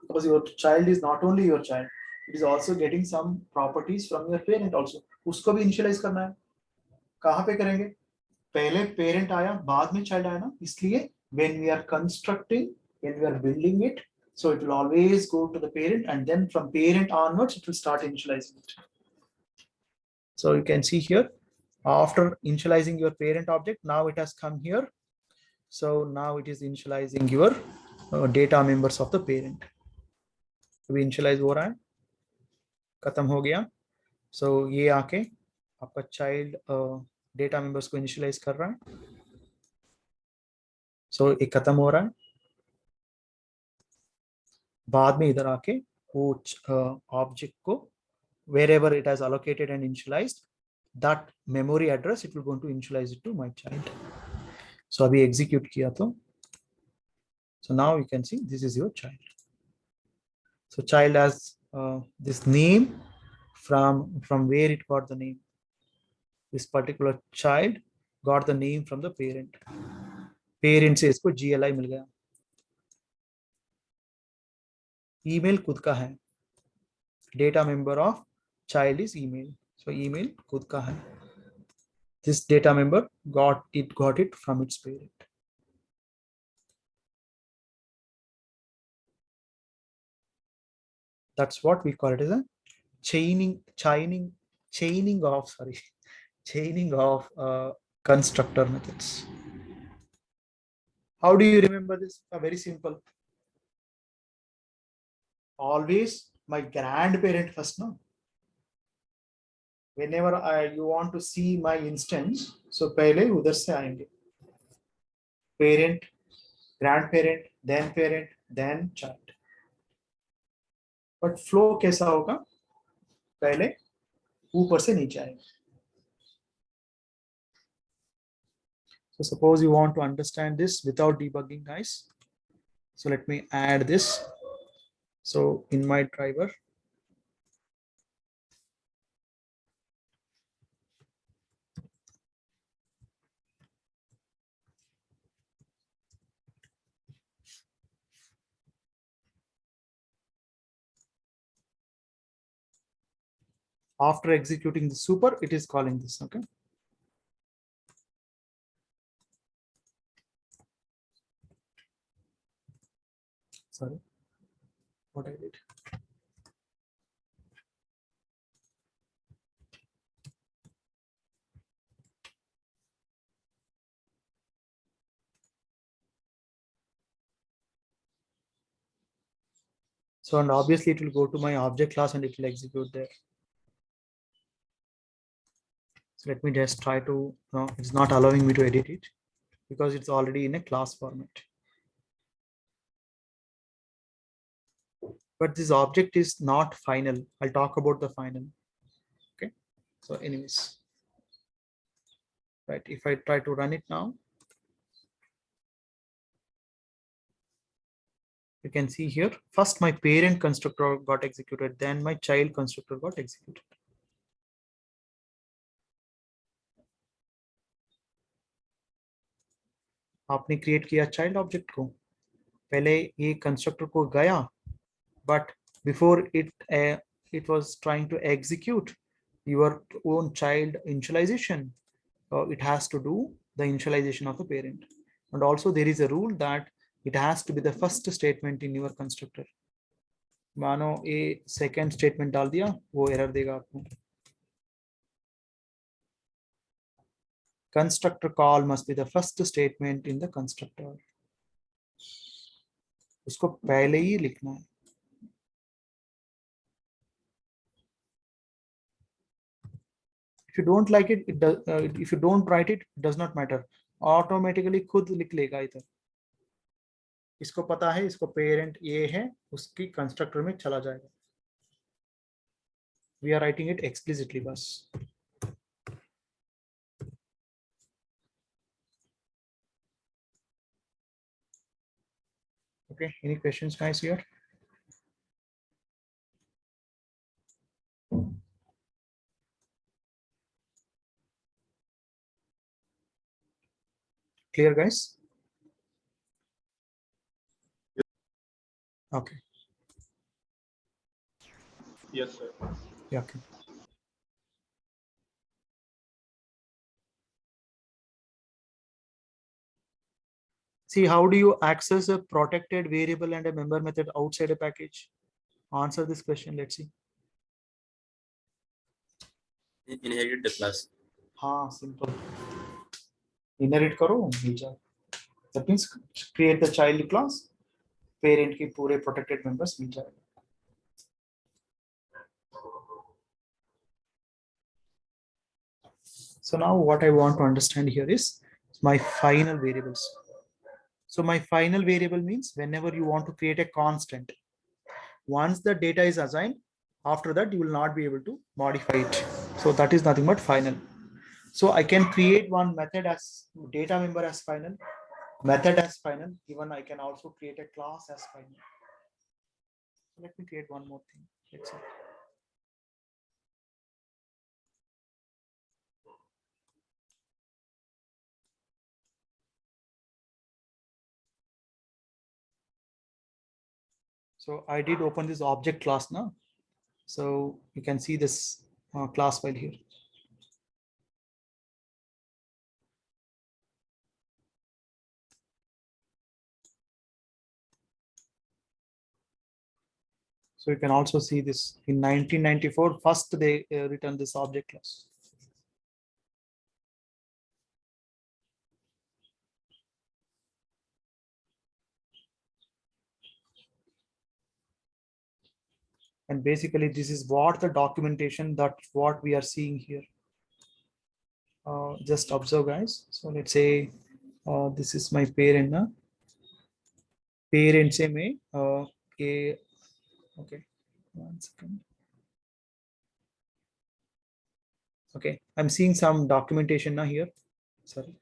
Because your child is not only your child, it is also getting some properties from your parent also. उसको भी initialize करना है. कहाँ पे करेंगे? पहले parent आया, बाद में child आया ना. इसलिए when we are constructing, when we are building it, so it will always go to the parent, and then from parent onwards it will start initializing it. So you can see here, after initializing your parent object, now it has come here. So now it is initializing your data members of the parent. अभी initialize हो रहा है, खत्म हो गया. So ये आके आपका child data members को initialize कर रहा है. So एक खत्म हो रहा है. बाद में इधर आके वो object को wherever it has allocated and initialized, that memory address it will going to initialize it to my child. So अभी execute किया तो, so now you can see this is your child. So child has this name, from where it got the name. This particular child got the name from the parent. Parent से इसको GLI मिल गया। Email खुद का है, data member of child is email, so email खुद का है। This data member got it from its parent. That's what we call it as a chaining of constructor methods. How do you remember this? Very simple. Always my grandparent first, no? Whenever you want to see my instance, so पहले उधर से आएंगे. Parent, grandparent, then child. But flow कैसा होगा? पहले ऊपर से नीचे आएगा. So suppose you want to understand this without debugging, guys. So let me add this. So in my driver, after executing the super, it is calling this, okay? Sorry, what I did. So, and obviously it will go to my object class and it will execute there. So let me just try to, no, it's not allowing me to edit it because it's already in a class format. But this object is not final. I'll talk about the final. Okay. So anyways, right. If I try to run it now, you can see here, first my parent constructor got executed, then my child constructor got executed. आपने create किया child object को, पहले ये constructor को गया, but before it was trying to execute your own child initialization, it has to do the initialization of the parent. And also there is a rule that it has to be the first statement in your constructor. मानो ये second statement डाल दिया, वो error देगा आपको. Constructor call must be the first statement in the constructor. उसको पहले ही लिखना है. If you don't like it, it does. If you don't write it, it does not matter. Automatically खुद लिख लेगा इधर. इसको पता है, इसको पेरेंट ये है, उसकी कंस्ट्रक्टर में चला जाएगा. We are writing it explicitly बस. Okay, any questions guys here? Clear guys? Okay. Yes, sir. Yeah, okay. See, how do you access a protected variable and a member method outside a package? Answer this question, let's see. Inherit the class. हाँ, simple. Inherit करो, मिल जाए. That means create the child class, parent की पूरे protected members मिल जाएगा. So now what I want to understand here is my final variables. So my final variable means whenever you want to create a constant, once the data is assigned, after that you will not be able to modify it. So that is nothing but final. So I can create one method as data member as final, method as final. Even I can also create a class as final. Let me create one more thing. Let's see. So I did open this object class now. So you can see this class file here. So you can also see this in 1994, first they returned this object class. And basically this is what the documentation that what we are seeing here. Just observe guys. So let's say this is my parent now. Parent say me okay, 1 second. Okay, I'm seeing some documentation now here. Sorry.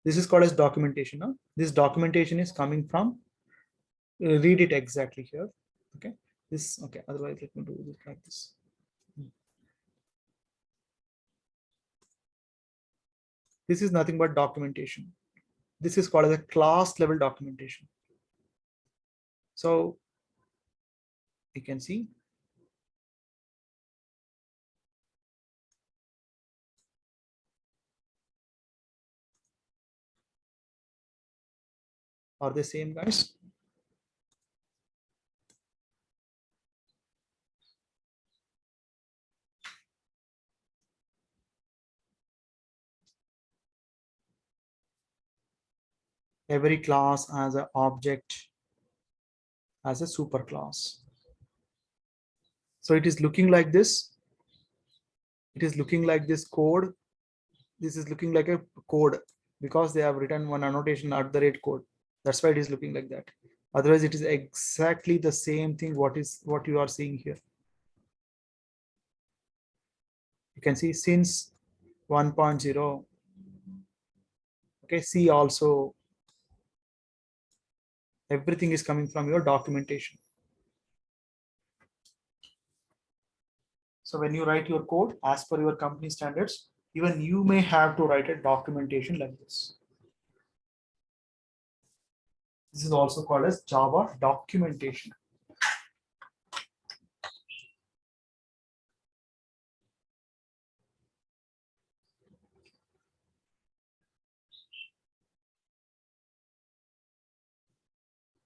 This is called as documentation now. This documentation is coming from read it exactly here. Okay, this okay, otherwise let me do it like this. This is nothing but documentation. This is called as a class level documentation. So you can see are they same guys? Every class has an object as a superclass. So it is looking like this. It is looking like this code. This is looking like a code because they have written one annotation @ code. That's why it is looking like that. Otherwise, it is exactly the same thing. What you are seeing here. You can see since 1.0. Okay, see also everything is coming from your documentation. So when you write your code as per your company standards, even you may have to write a documentation like this. This is also called as Java documentation.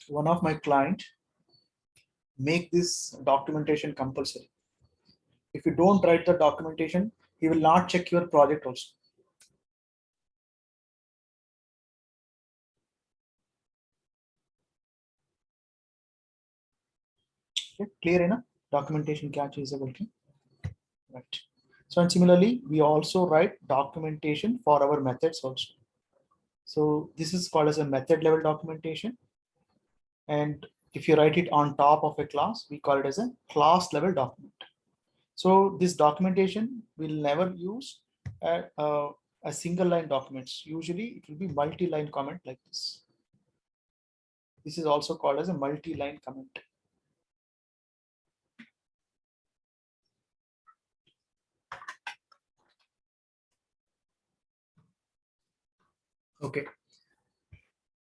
One of my client make this documentation compulsory. If you don't write the documentation, he will not check your project also. Okay, clear enough? Documentation catch is working. Right. So and similarly, we also write documentation for our methods also. So this is called as a method level documentation. And if you write it on top of a class, we call it as a class level document. So this documentation will never use a single line documents. Usually it will be multi-line comment like this. This is also called as a multi-line comment. Okay.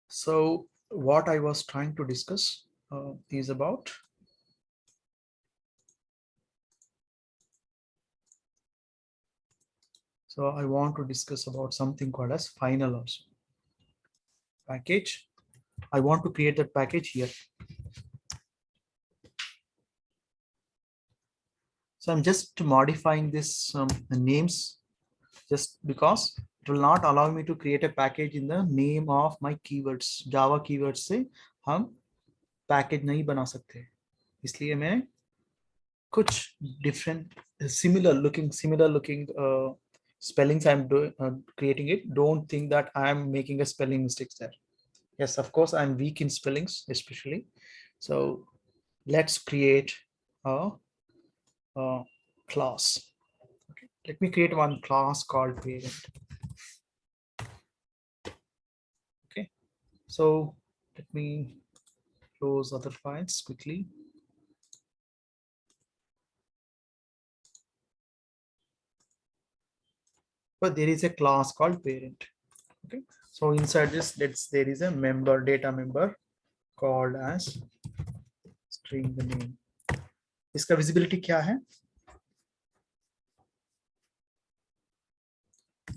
So what I was trying to discuss is about so I want to discuss about something called as final also. Package. I want to create that package here. So I'm just modifying this names just because it will not allow me to create a package in the name of my keywords. Java keywords से हम package नहीं बना सकते, इसलिए मैं कुछ different similar looking spellings I'm doing creating it. Don't think that I'm making a spelling mistakes there. Yes, of course I'm weak in spellings especially. So let's create a class. Okay, let me create one class called parent. Okay, so let me close other files quickly. But there is a class called parent. Okay, so inside this, there is a member, data member, called as string name. इसका visibility क्या है?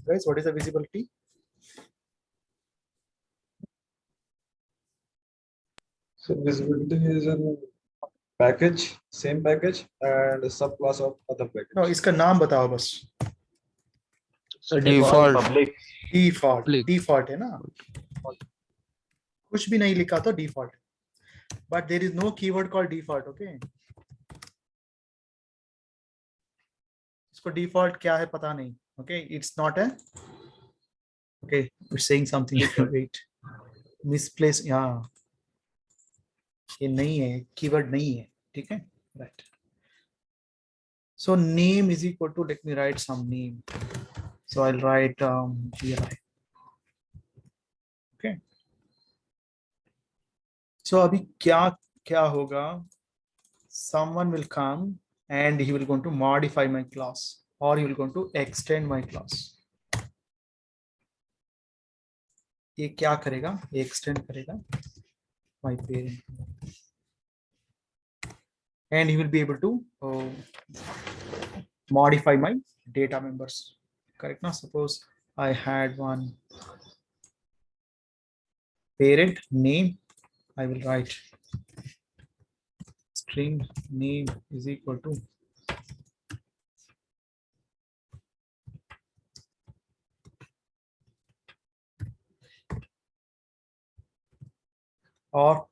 Guys, what is the visibility? So visibility is a package, same package, and a subclass of other package. No, इसका नाम बताओ बस. So Default. public. Default. Public. Default है ना? कुछ भी नहीं लिखा तो default. But there is no keyword called default. Okay. इसको default क्या है पता नहीं. Okay, it's not a. Okay, we're saying something. Wait. Misplaced. Yeah. ये नहीं है, keyword नहीं है. ठीक है. Right. So name is equal to, let me write some name. So I'll write GRI. Okay. So अभी क्या होगा? Someone will come and he will going to modify my class, or he will going to extend my class. ये क्या करेगा? ये extend करेगा my parent, and he will be able to modify my data members. Correct now? Suppose I had one parent name. I will write string name is equal to or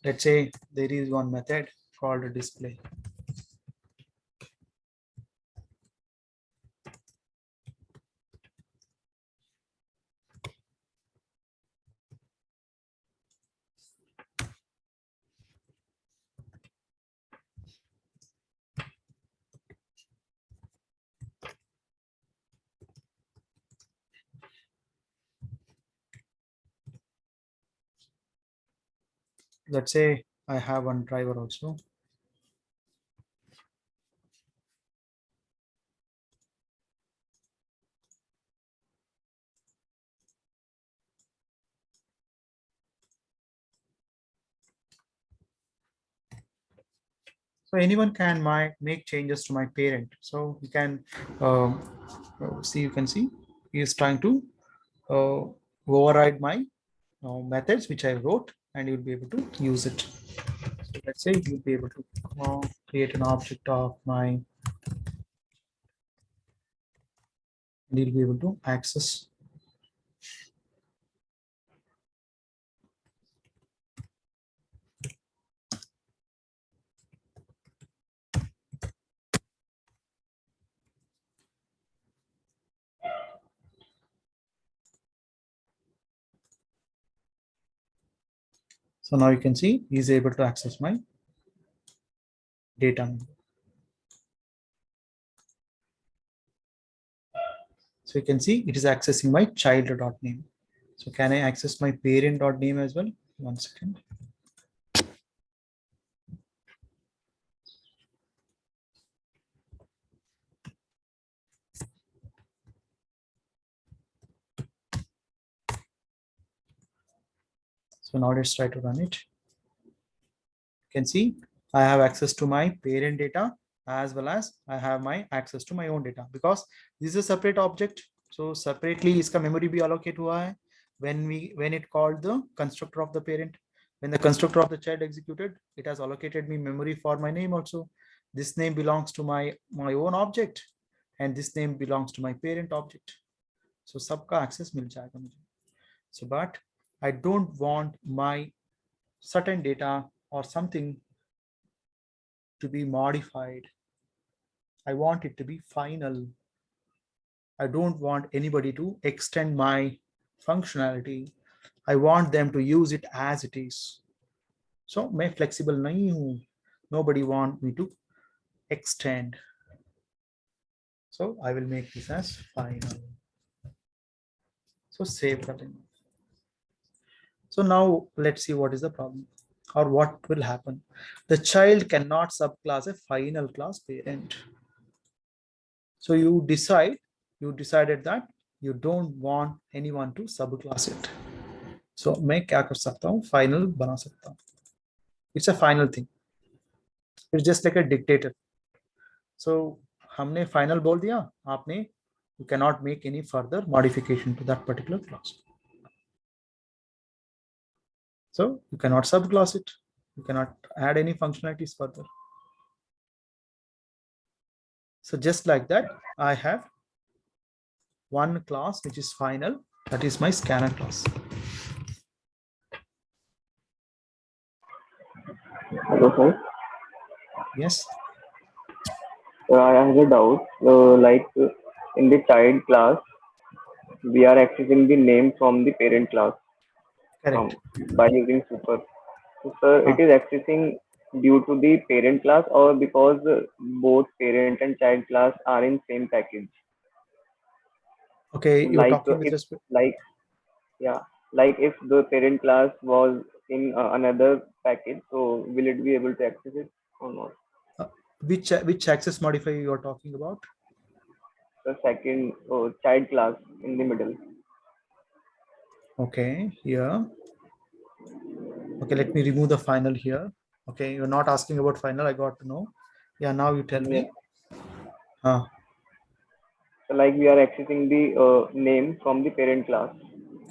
let's say there is one method called a display. Let's say I have one driver also. So anyone can make changes to my parent. So you can see, you can see he is trying to override my methods which I wrote, and you'll be able to use it. So let's say you'll be able to create an object of my, and you'll be able to access so now you can see he's able to access my data. So you can see it is accessing my child.name. So can I access my parent.name as well? 1 second. So now let's try to run it. You can see I have access to my parent data as well as I have my access to my own data, because this is a separate object. So separately iska memory bhi allocate hua hai when it called the constructor of the parent. When the constructor of the child executed, it has allocated me memory for my name also. This name belongs to my own object, and this name belongs to my parent object. So sabka access mil jayega mujhe. So but I don't want my certain data or something to be modified. I want it to be final. I don't want anybody to extend my functionality. I want them to use it as it is. So मैं flexible नहीं हूँ. Nobody want me to extend. So I will make this as final. So save कर देंगे. So now let's see what is the problem or what will happen. The child cannot subclass a final class parent. So you decided that you don't want anyone to subclass it. So मैं क्या कर सकता हूँ? Final बना सकता हूँ. It's a final thing. It's just like a dictator. So हमने final बोल दिया, आपने you cannot make any further modification to that particular class. So you cannot subclass it. You cannot add any functionalities further. So just like that, I have one class which is final. That is my scanner class. Hello, sir. Yes. I have a doubt. In the child class, we are accessing the name from the parent class Correct. by using super. So, sir, it is accessing due to the parent class or because both parent and child class are in same package. Okay, you're Like talking with if respect. like yeah, like if the parent class was in another package, so will it be able to access it or not? Which access modifier you are talking about? The second child class in the middle. Okay, here. Okay, let me remove the final here. Okay, you're not asking about final. I got to know. Yeah, now you tell Yeah. me. Huh. So like we are accessing the name from the parent class.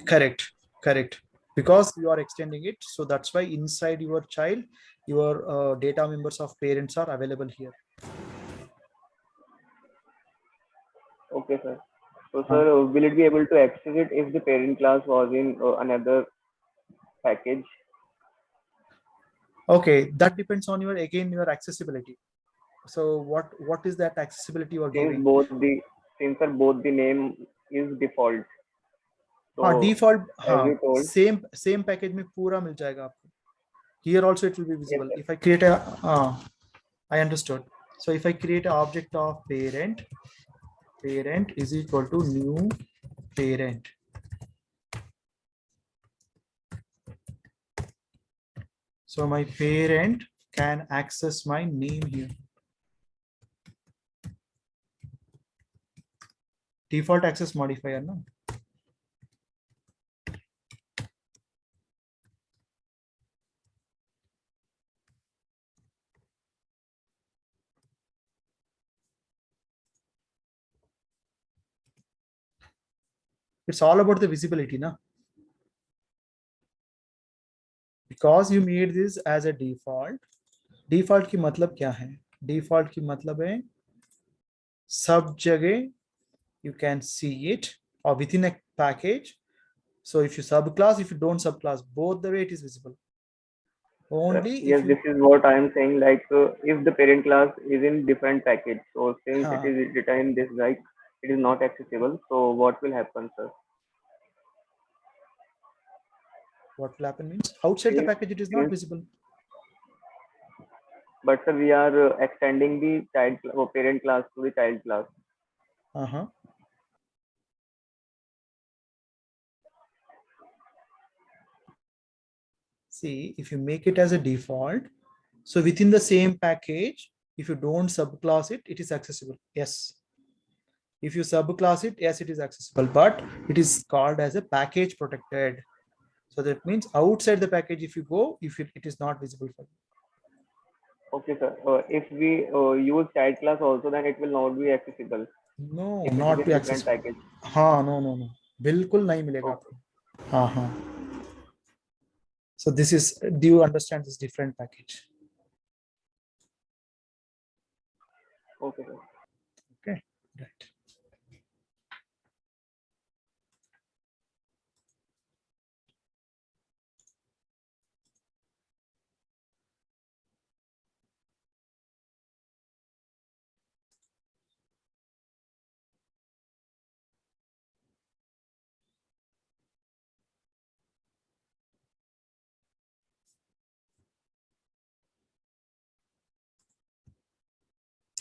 Correct. Correct. Because you are extending it, so that's why inside your child, your data members of parents are available here. Okay, sir. So, Huh. sir, will it be able to access it if the parent class was in another package? Okay, that depends on your accessibility. So what is that accessibility you are Since giving? both the name is default. हाँ So, default as you हाँ told, same package में पूरा मिल जाएगा आपको. Here also it will be yes, visible. sir. If I create I understood. So if I create an object of parent is equal to new parent. So my parent can access my name here. Default access modifier, no? It's all about the visibility, na? Because you made this as a default. Default की मतलब क्या है? Default की मतलब है सब जगह you can see it or within a package. So if you subclass, if you don't subclass, both the way it is visible. Only Yes, if this you is what I am saying. Like, if the parent class is in different package, so since it हाँ, is written in this, like, it is not accessible. So, what will happen, sir? what will happen means outside the If, package it is not since, visible. but sir, we are extending the parent class to the child class. Uh-huh. See, if you make it as a default, so within the same package, if you don't subclass it, it is accessible. Yes. If you subclass it, yes, it is accessible, but it is called as a package protected. So that means outside the package, if you go, if it is not visible for you. Okay, sir. If we use child class also, then it will not be accessible No, if it is not in be different accessible. package. हाँ, no. बिल्कुल नहीं मिलेगा Okay. आपको. हाँ. So this is, do you understand this different package? Okay, sir. Okay, right.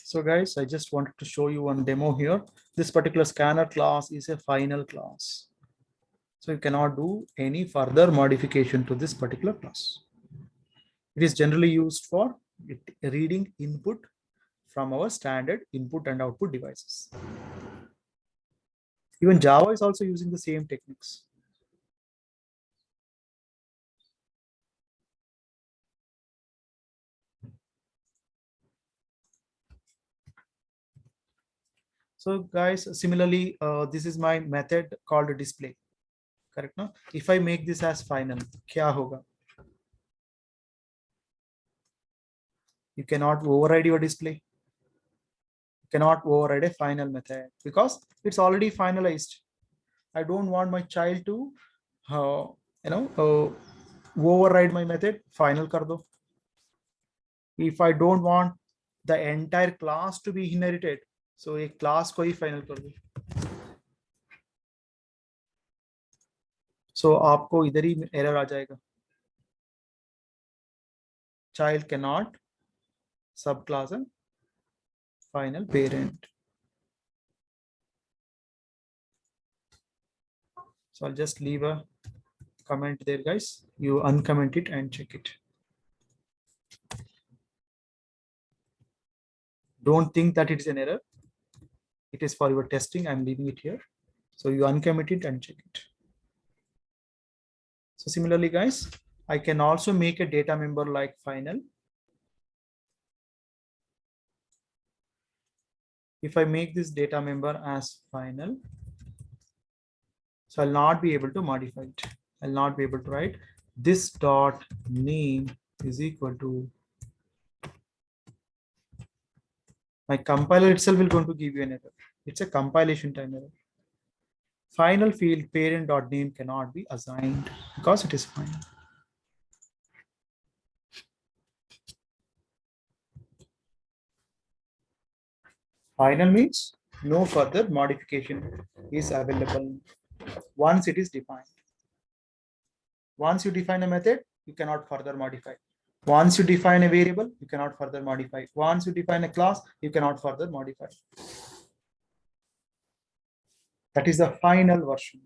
So guys, I just wanted to show you one demo here. This particular scanner class is a final class. So you cannot do any further modification to this particular class. It is generally used for reading input from our standard input and output devices. Even Java is also using the same techniques. So guys, similarly, this is my method called display. Correct? No? If I make this as final, क्या होगा? You cannot override your display. You cannot override a final method because it's already finalized. I don't want my child to, override my method. Final कर दो. If I don't want the entire class to be inherited, so a class को ही final कर दो. So आपको इधर ही error आ जाएगा. Child cannot subclass a final parent. So I'll just leave a comment there, guys. You uncomment it and check it. Don't think that it is an error. It is for your testing. I'm leaving it here. So you uncomment it and check it. So similarly, guys, I can also make a data member like final. If I make this data member as final, so I'll not be able to modify it. I'll not be able to write this dot name is equal to, my compiler itself will going to give you an error. It's a compilation time error. Final field parent dot name cannot be assigned because it is final. Final means no further modification is available once it is defined. Once you define a method, you cannot further modify. Once you define a variable, you cannot further modify. Once you define a class, you cannot further modify. That is the final version.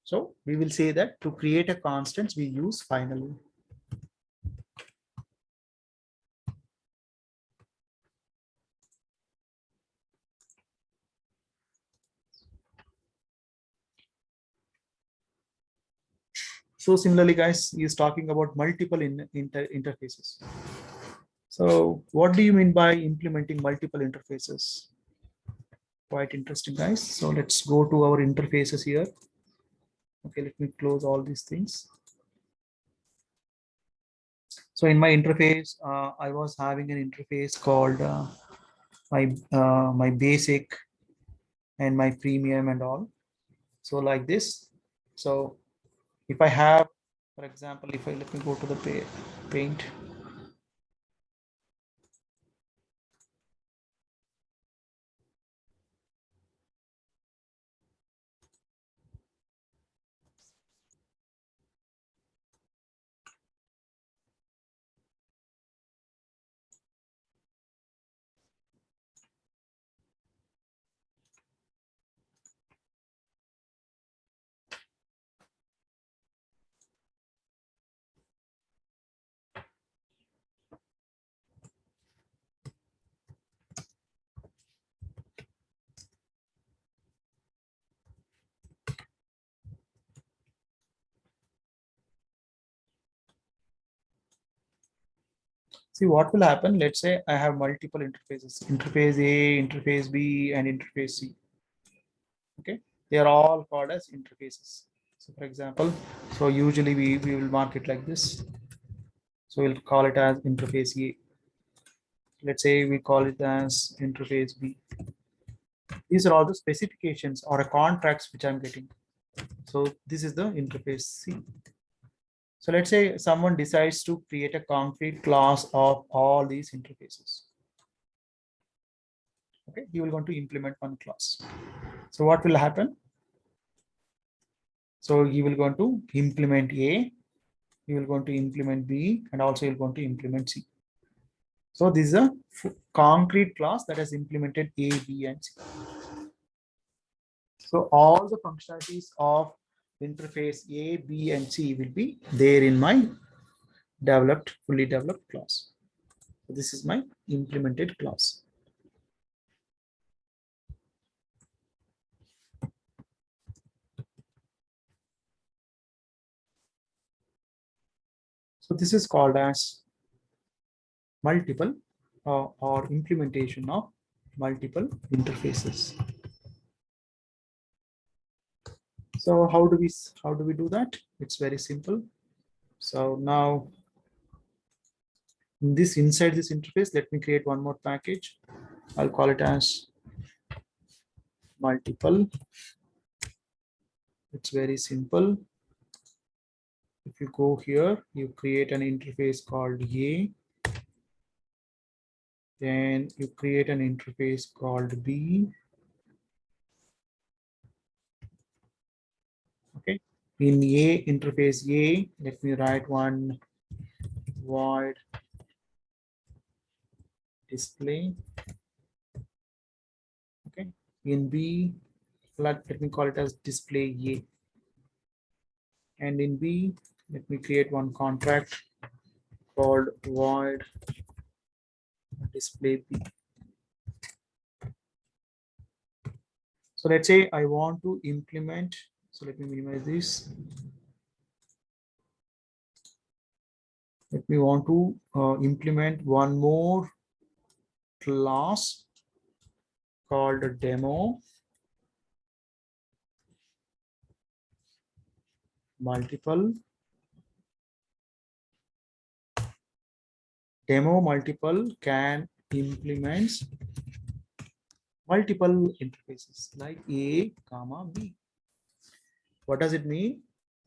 So we will say that to create a constant, we use final. So similarly, guys, he is talking about multiple interfaces. So what do you mean by implementing multiple interfaces? Quite interesting, guys. So let's go to our interfaces here. Okay, let me close all these things. So in my interface, I was having an interface called my basic and my premium and all. So like this. So if I have, for example, if I let me go to the paint. See what will happen. Let's say I have multiple interfaces, interface A, interface B, and interface C. Okay, they are all called as interfaces. So for example, so usually we will mark it like this. So we'll call it as interface A. Let's say we call it as interface B. These are all the specifications or contracts which I'm getting. So this is the interface C. So let's say someone decides to create a concrete class of all these interfaces. Okay, you will want to implement one class. So what will happen? So you will going to implement A, you will going to implement B, and also you're going to implement C. So this is a concrete class that has implemented A, B, and C. So all the functionalities of interface A, B, and C will be there in my fully developed class. So this is my implemented class. So this is called as multiple or implementation of multiple interfaces. So how do we do that? It's very simple. So now inside this interface, let me create one more package. I'll call it as multiple. It's very simple. If you go here, you create an interface called A. Then you create an interface called B. Okay. In A interface A, let me write one void display. Okay. In B, let me call it as display A. And in B, let me create one contract called void display B. So let's say I want to implement, so let me minimize this. Let me want to implement one more class called demo multiple. Demo multiple can implement multiple interfaces like A, comma B. What does it mean?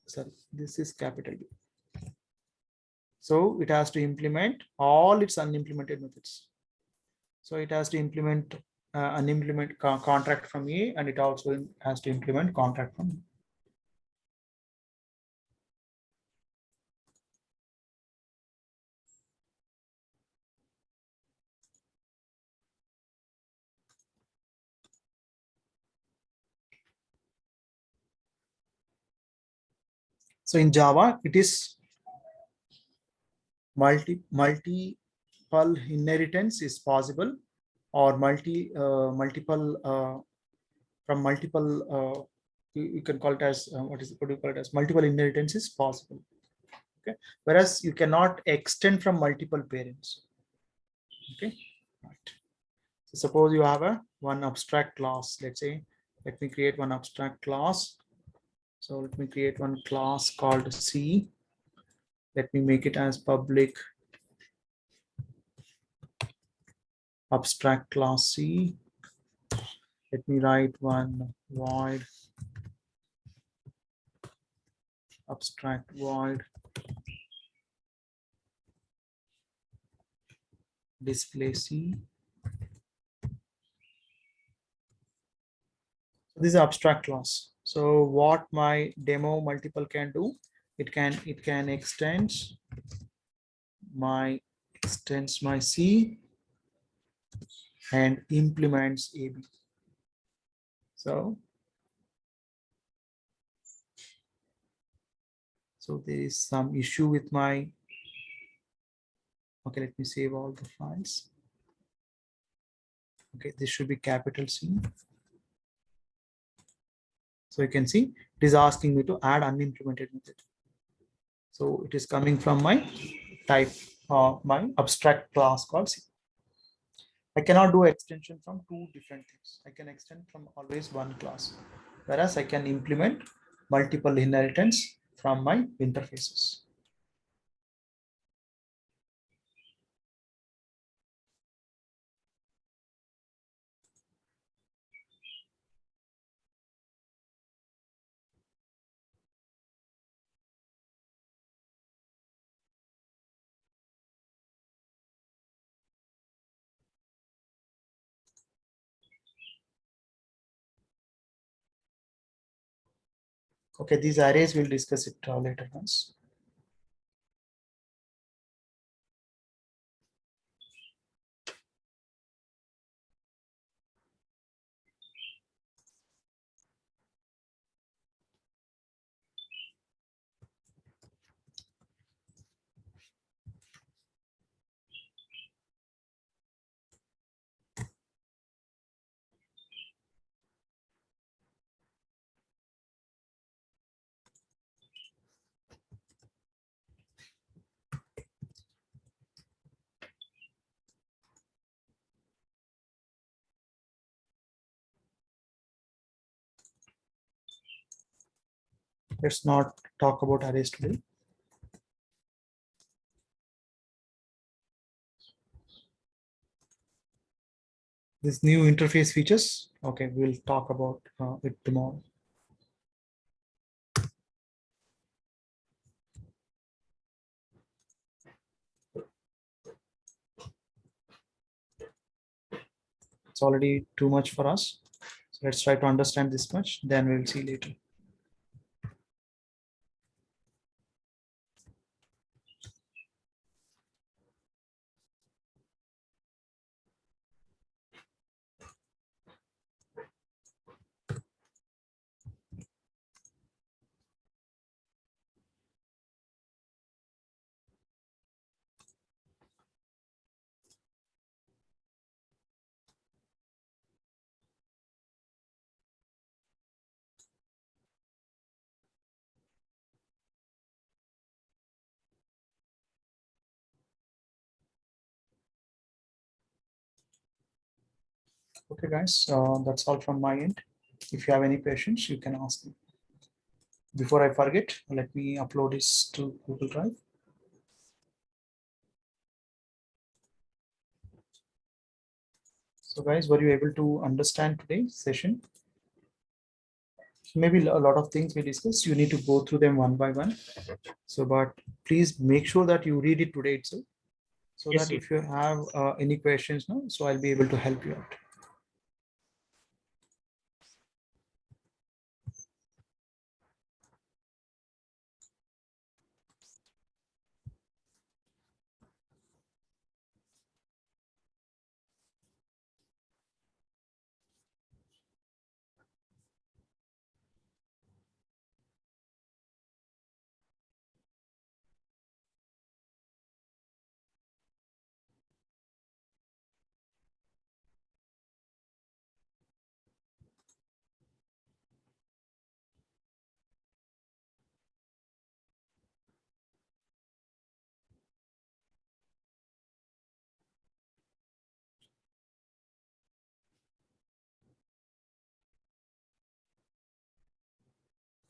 Sorry, this is capital B. So it has to implement all its unimplemented methods. So it has to implement contract from A, and it also has to implement contract from B. So in Java, it is multiple inheritance is possible, or from multiple you can call it as what do you call it as multiple inheritance is possible. Okay, whereas you cannot extend from multiple parents. Okay, right. So suppose you have one abstract class. Let's say, let me create one abstract class. So let me create one class called C. Let me make it as public abstract class C. Let me write one void abstract void display C. This is abstract class. So what my demo multiple can do, it can extends my C and implements AB. So there is some issue with my, okay, let me save all the files. Okay, this should be capital C. So you can see it is asking me to add unimplemented method. So it is coming from my type of my abstract class called C. I cannot do extension from two different things. I can extend from always one class, whereas I can implement multiple inheritance from my interfaces. Okay, these arrays we'll discuss it later once. Let's not talk about arrays today. This new interface features. Okay, we'll talk about it tomorrow. It's already too much for us. So let's try to understand this much, then we'll see later. Okay, guys, that's all from my end. If you have any questions, you can ask me. Before I forget, let me upload this to Google Drive. So guys, were you able to understand today's session? So maybe a lot of things we discussed, you need to go through them one by one. So, but please make sure that you read it today itself, so Yes, that if you have any questions now, so I'll be able to help you out.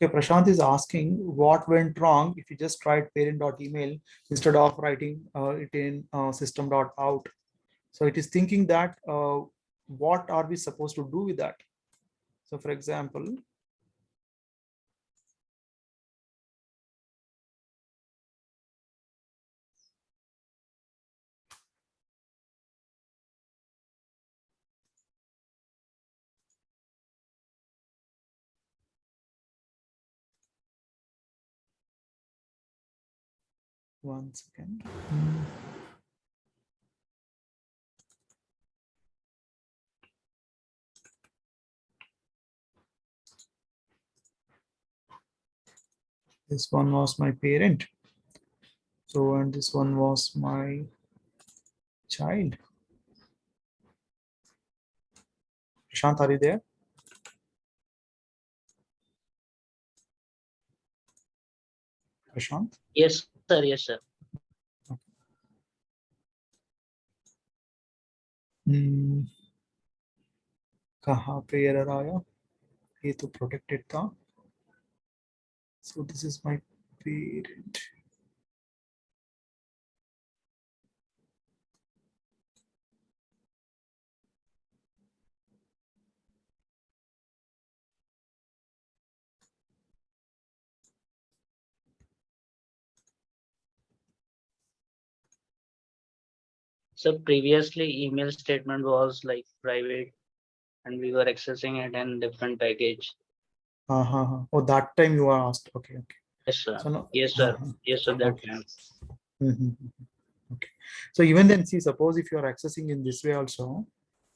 Okay, Prashant is asking what went wrong if you just tried parent.email instead of writing it in system.out. So it is thinking that what are we supposed to do with that? So for example, one second. This one was my parent. So, and this one was my child. Prashant, are you there? Prashant? Yes, sir. Yes, sir. कहाँ पे error आया? ये तो protected था. So this is my parent. So previously email statement was like private and we were accessing it in different package. Oh, that time you are asked. Okay, okay. Yes, sir. So no, Yes, sir. Yes, sir. That okay. time. Okay. So even then, see, suppose if you are accessing in this way also,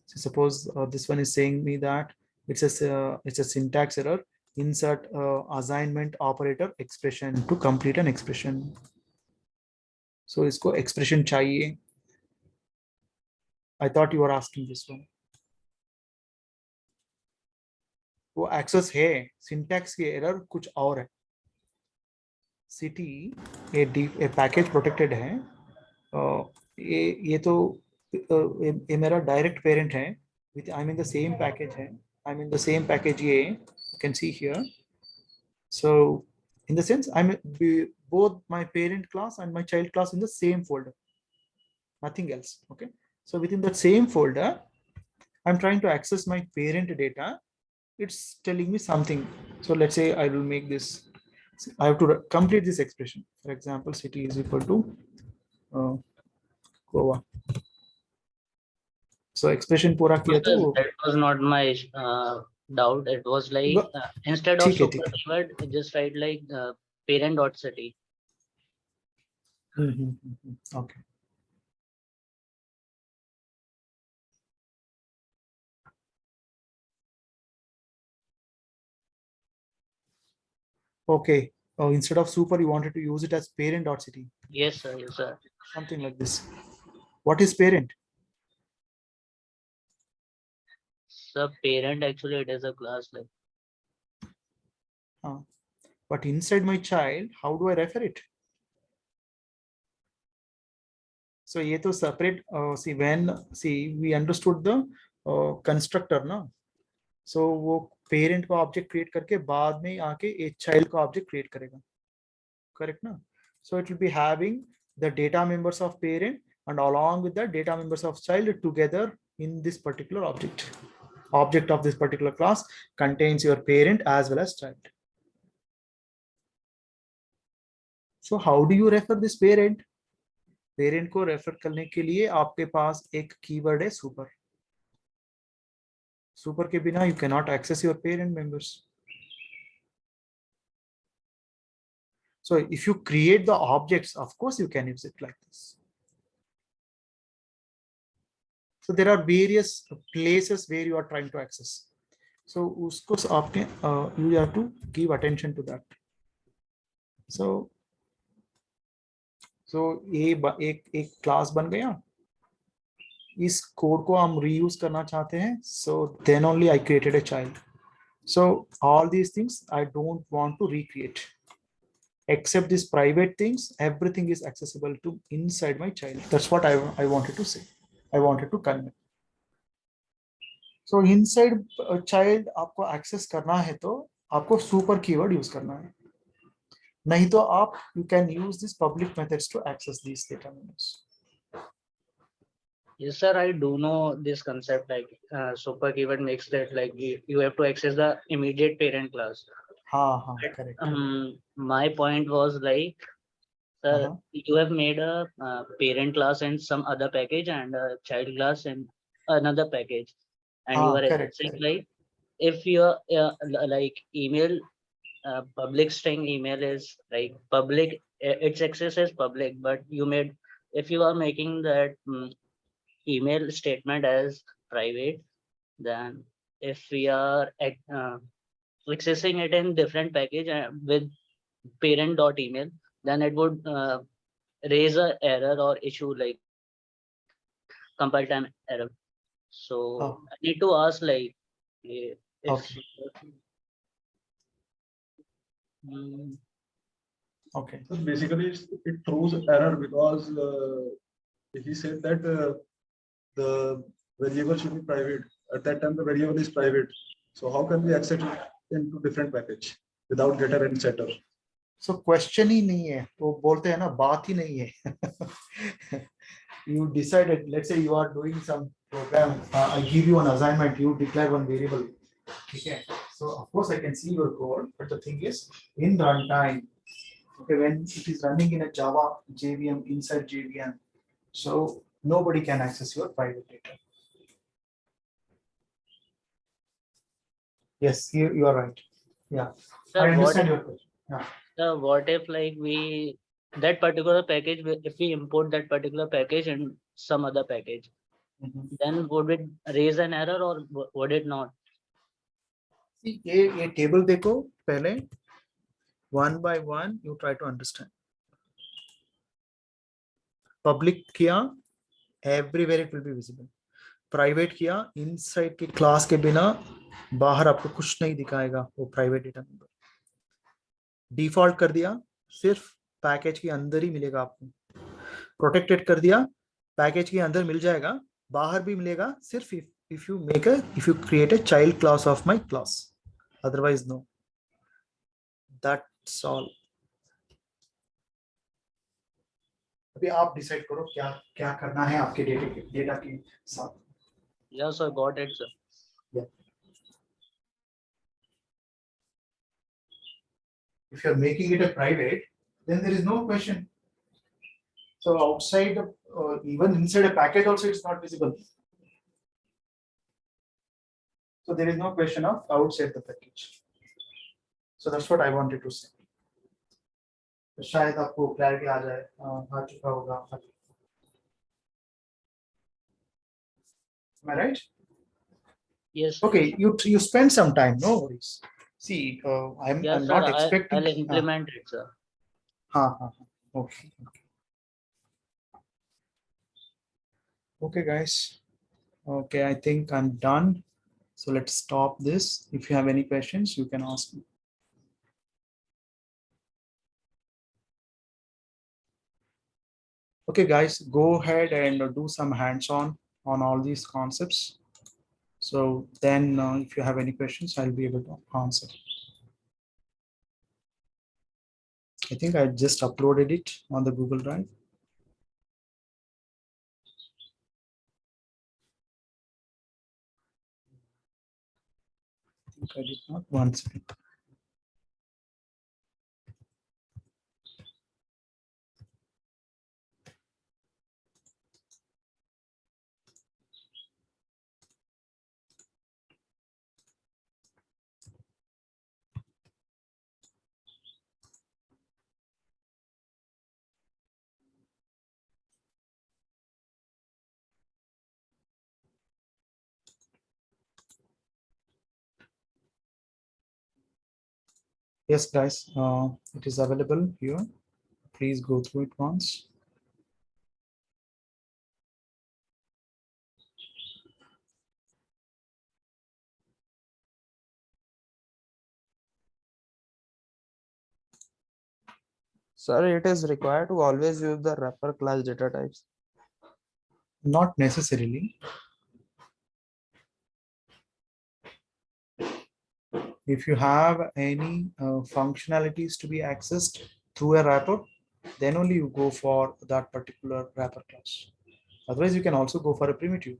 so suppose this one is saying me that it's a syntax error. Insert assignment operator expression to complete an expression. So इसको expression चाहिए. I thought you were asking this one. वो access है, syntax की error कुछ और है. City a package protected है. ये तो ये मेरा direct parent है. I'm in the same package है. I'm in the same package ये. You can see here. So In the sense, both my parent class and my child class in the same folder, nothing else. Okay, so within that same folder, I'm trying to access my parent data. It's telling me something. So let's say I will make this, I have to complete this expression. For example, city is equal to Goa. So expression पूरा किया तो वो That was not my doubt. It was like instead of ठीक है, super keyword, just write like parent dot city. Okay. Okay. Oh, instead of super, you wanted to use it as parent dot city, Yes, sir. Yes, sir. something like this. What is parent? So parent actually it is a class like. But inside my child, how do I refer it? So ये तो separate. See, we understood the constructor ना. So वो parent का object create करके बाद में आके एक child का object create करेगा. Correct ना? So it will be having the data members of parent and along with the data members of child together in this particular object. Object of this particular class contains your parent as well as child. So how do you refer this parent? Parent को refer करने के लिए आपके पास एक keyword है super. Super के बिना you cannot access your parent members. So if you create the objects, of course you can use it like this. So there are various places where you are trying to access. So उसको आपने you have to give attention to that. So ये एक class बन गया. इस code को हम reuse करना चाहते हैं. So then only I created a child. So all these things I don't want to recreate. Except these private things, everything is accessible to inside my child. That's what I wanted to say. I wanted to convey. So inside a child आपको access करना है तो आपको super keyword use करना है. नहीं तो आप you can use these public methods to access these data members. Yes, sir. I do know this concept. Like super keyword makes that like you have to access the immediate parent class. हाँ, correct. My point was like, sir, you have made a parent class in some other package and a child class in another package, and you are correct. accessing like if your like email public string email is like public, its access is public, but if you are making that email statement as private, then if we are accessing it in different package with parent.email, then it would raise a error or issue like compile time error. So I need to ask like if Okay. So basically, it throws error because he said that the variable should be private. At that time, the variable is private. So how can we access it into different package without getter and setter? So question ही नहीं है. वो बोलते हैं ना बात ही नहीं है. You decided. Let's say you are doing some program. I give you an assignment. You declare one variable. Okay. So of course I can see your code, but the thing is in runtime. Okay, when it is running in a Java JVM inside JVM, so nobody can access your private data. Yes, you are right. Yeah, sir, I understand your question. So what if like that particular package, if we import that particular package in some other package, then would it raise an error or would it not? See, ये table देखो पहले. One by one, you try to understand. Public किया, everywhere it will be visible. Private किया, inside के class के बिना बाहर आपको कुछ नहीं दिखाएगा वो private data member. Default कर दिया, सिर्फ पैकेज के अंदर ही मिलेगा आपको. Protected कर दिया, पैकेज के अंदर मिल जाएगा, बाहर भी मिलेगा, सिर्फ if you create a child class of my class. Otherwise, no. That's all. अभी आप डिसाइड करो क्या क्या करना है आपके डेटा के साथ. Yeah, sir, got it, sir. If you're making it a private, then there is no question. So outside, even inside a packet also, it's not visible. So there is no question of outside the package. So that's what I wanted to say. तो शायद आपको clarity आ जाए, आ चुका होगा. Am I right? Yes. Okay, you spend some time, no worries. See, I'm Yeah, sir, not expecting. I'll implement it, sir. Okay. Okay, guys. Okay, I think I'm done. So let's stop this. If you have any questions, you can ask me. Okay, guys, go ahead and do some hands-on on all these concepts. So then if you have any questions, I'll be able to answer. I think I just uploaded it on the Google Drive. I think I did not. One second. Yes, guys, it is available here. Please go through it once. Sir, it is required to always use the wrapper class data types. Not necessarily. If you have any functionalities to be accessed through a wrapper, then only you go for that particular wrapper class. Otherwise, you can also go for a primitive.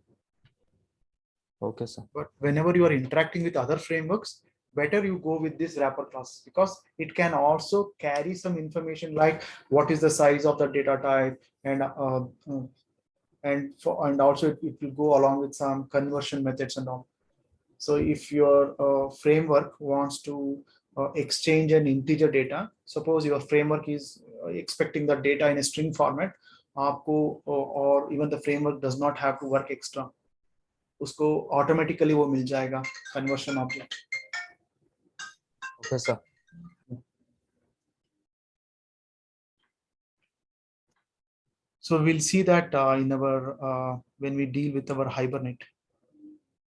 Okay, sir. But whenever you are interacting with other frameworks, better you go with this wrapper class because it can also carry some information like what is the size of the data type and also it will go along with some conversion methods and all. So if your framework wants to exchange an integer data, suppose your framework is expecting the data in a string format, आपको or even the framework does not have to work extra. उसको automatically वो मिल जाएगा conversion object. Okay, sir. So we'll see that in our when we deal with our Hibernate.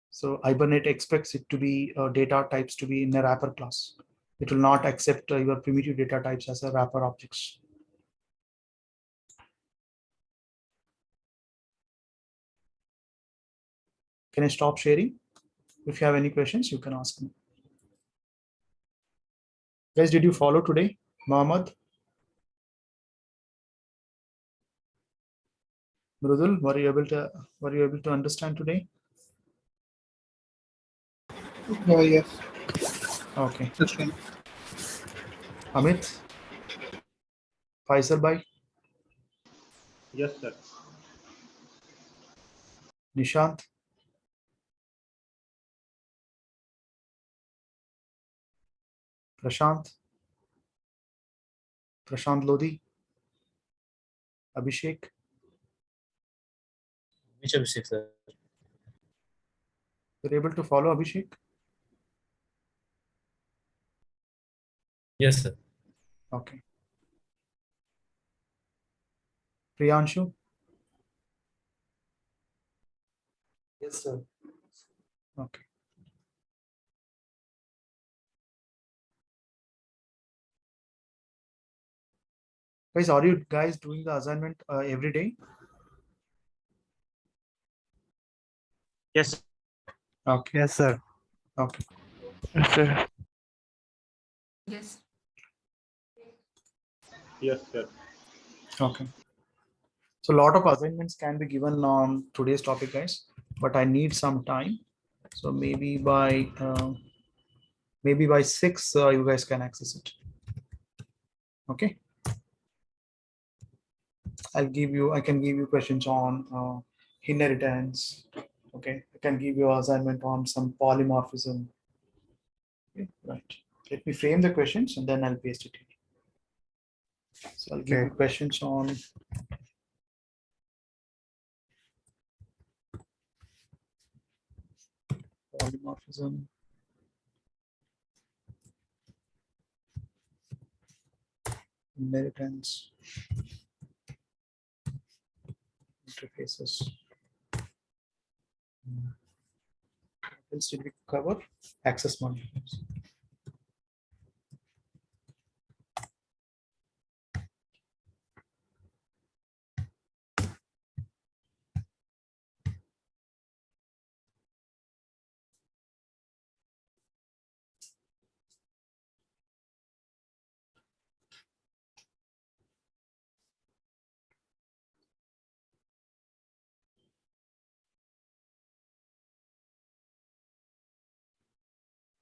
So Hibernate expects it to be data types to be in a wrapper class. It will not accept your primitive data types as a wrapper objects. Can I stop sharing? If you have any questions, you can ask me. Guys, did you follow today, Mohammed? Mrudul, were you able to understand today? Yes. Okay. Okay. Amit? Faisal bhai? Yes, sir. Nishant? Prashant? Prashant Lodi? Abhishek? Which Abhishek, sir? You're able to follow Abhishek? Yes, sir. Okay. Priyanshu? Yes, sir. Okay. Guys, are you guys doing the assignment every day? Yes. Okay. Yes, sir. Okay. Yes, sir. Yes, sir. Okay. So a lot of assignments can be given on today's topic, guys, but I need some time. So maybe by 6, you guys can access it. Okay. I can give you questions on inheritance. Okay. I can give you assignment on some polymorphism. Okay, right. Let me frame the questions and then I'll paste it here. So I'll give you questions on polymorphism. Inheritance. Interfaces. What else did we cover? Access modules.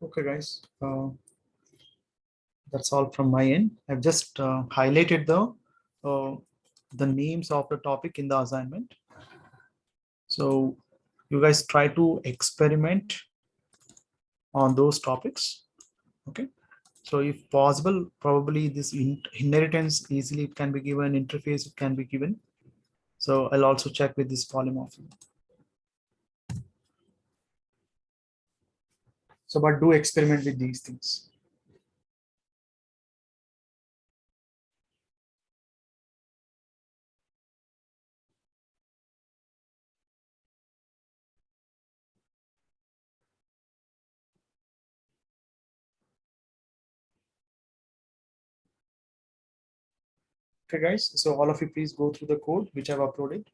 Okay, guys. That's all from my end. I've just highlighted the names of the topic in the assignment. So you guys try to experiment on those topics. Okay. So if possible, probably this inheritance easily it can be given, interface it can be given. So I'll also check with this polymorphism. So, but do experiment with these things. Okay, guys. So all of you please go through the code which I've uploaded.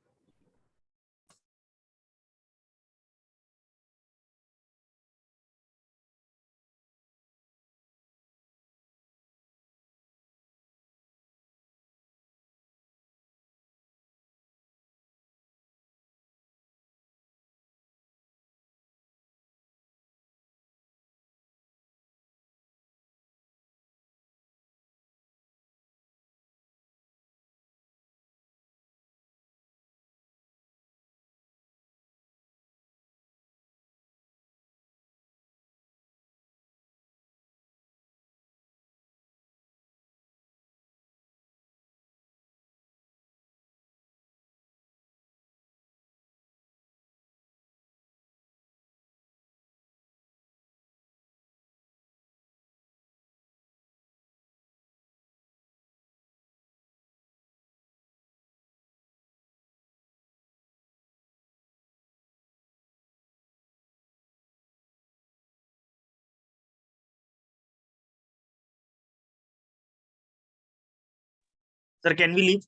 Sir, can we leave?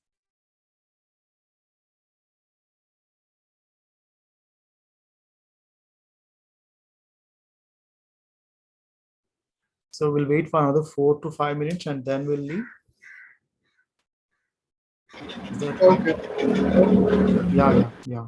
So we'll wait for another 4 to 5 minutes and then we'll leave. Is that fine? Yeah.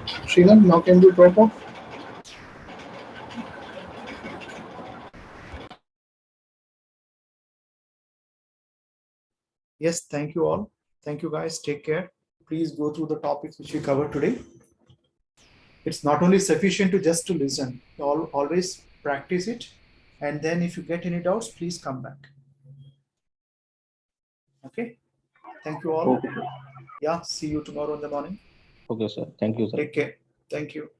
Srinath, now can you drop off? Yes, thank you all. Thank you guys. Take care. Please go through the topics which we covered today. It's not only sufficient to just to listen. Always practice it. And then if you get any doubts, please come back. Okay. Thank you all. Okay, sir. Yeah. See you tomorrow in the morning. Okay, sir. Thank you, sir. Take care. Thank you.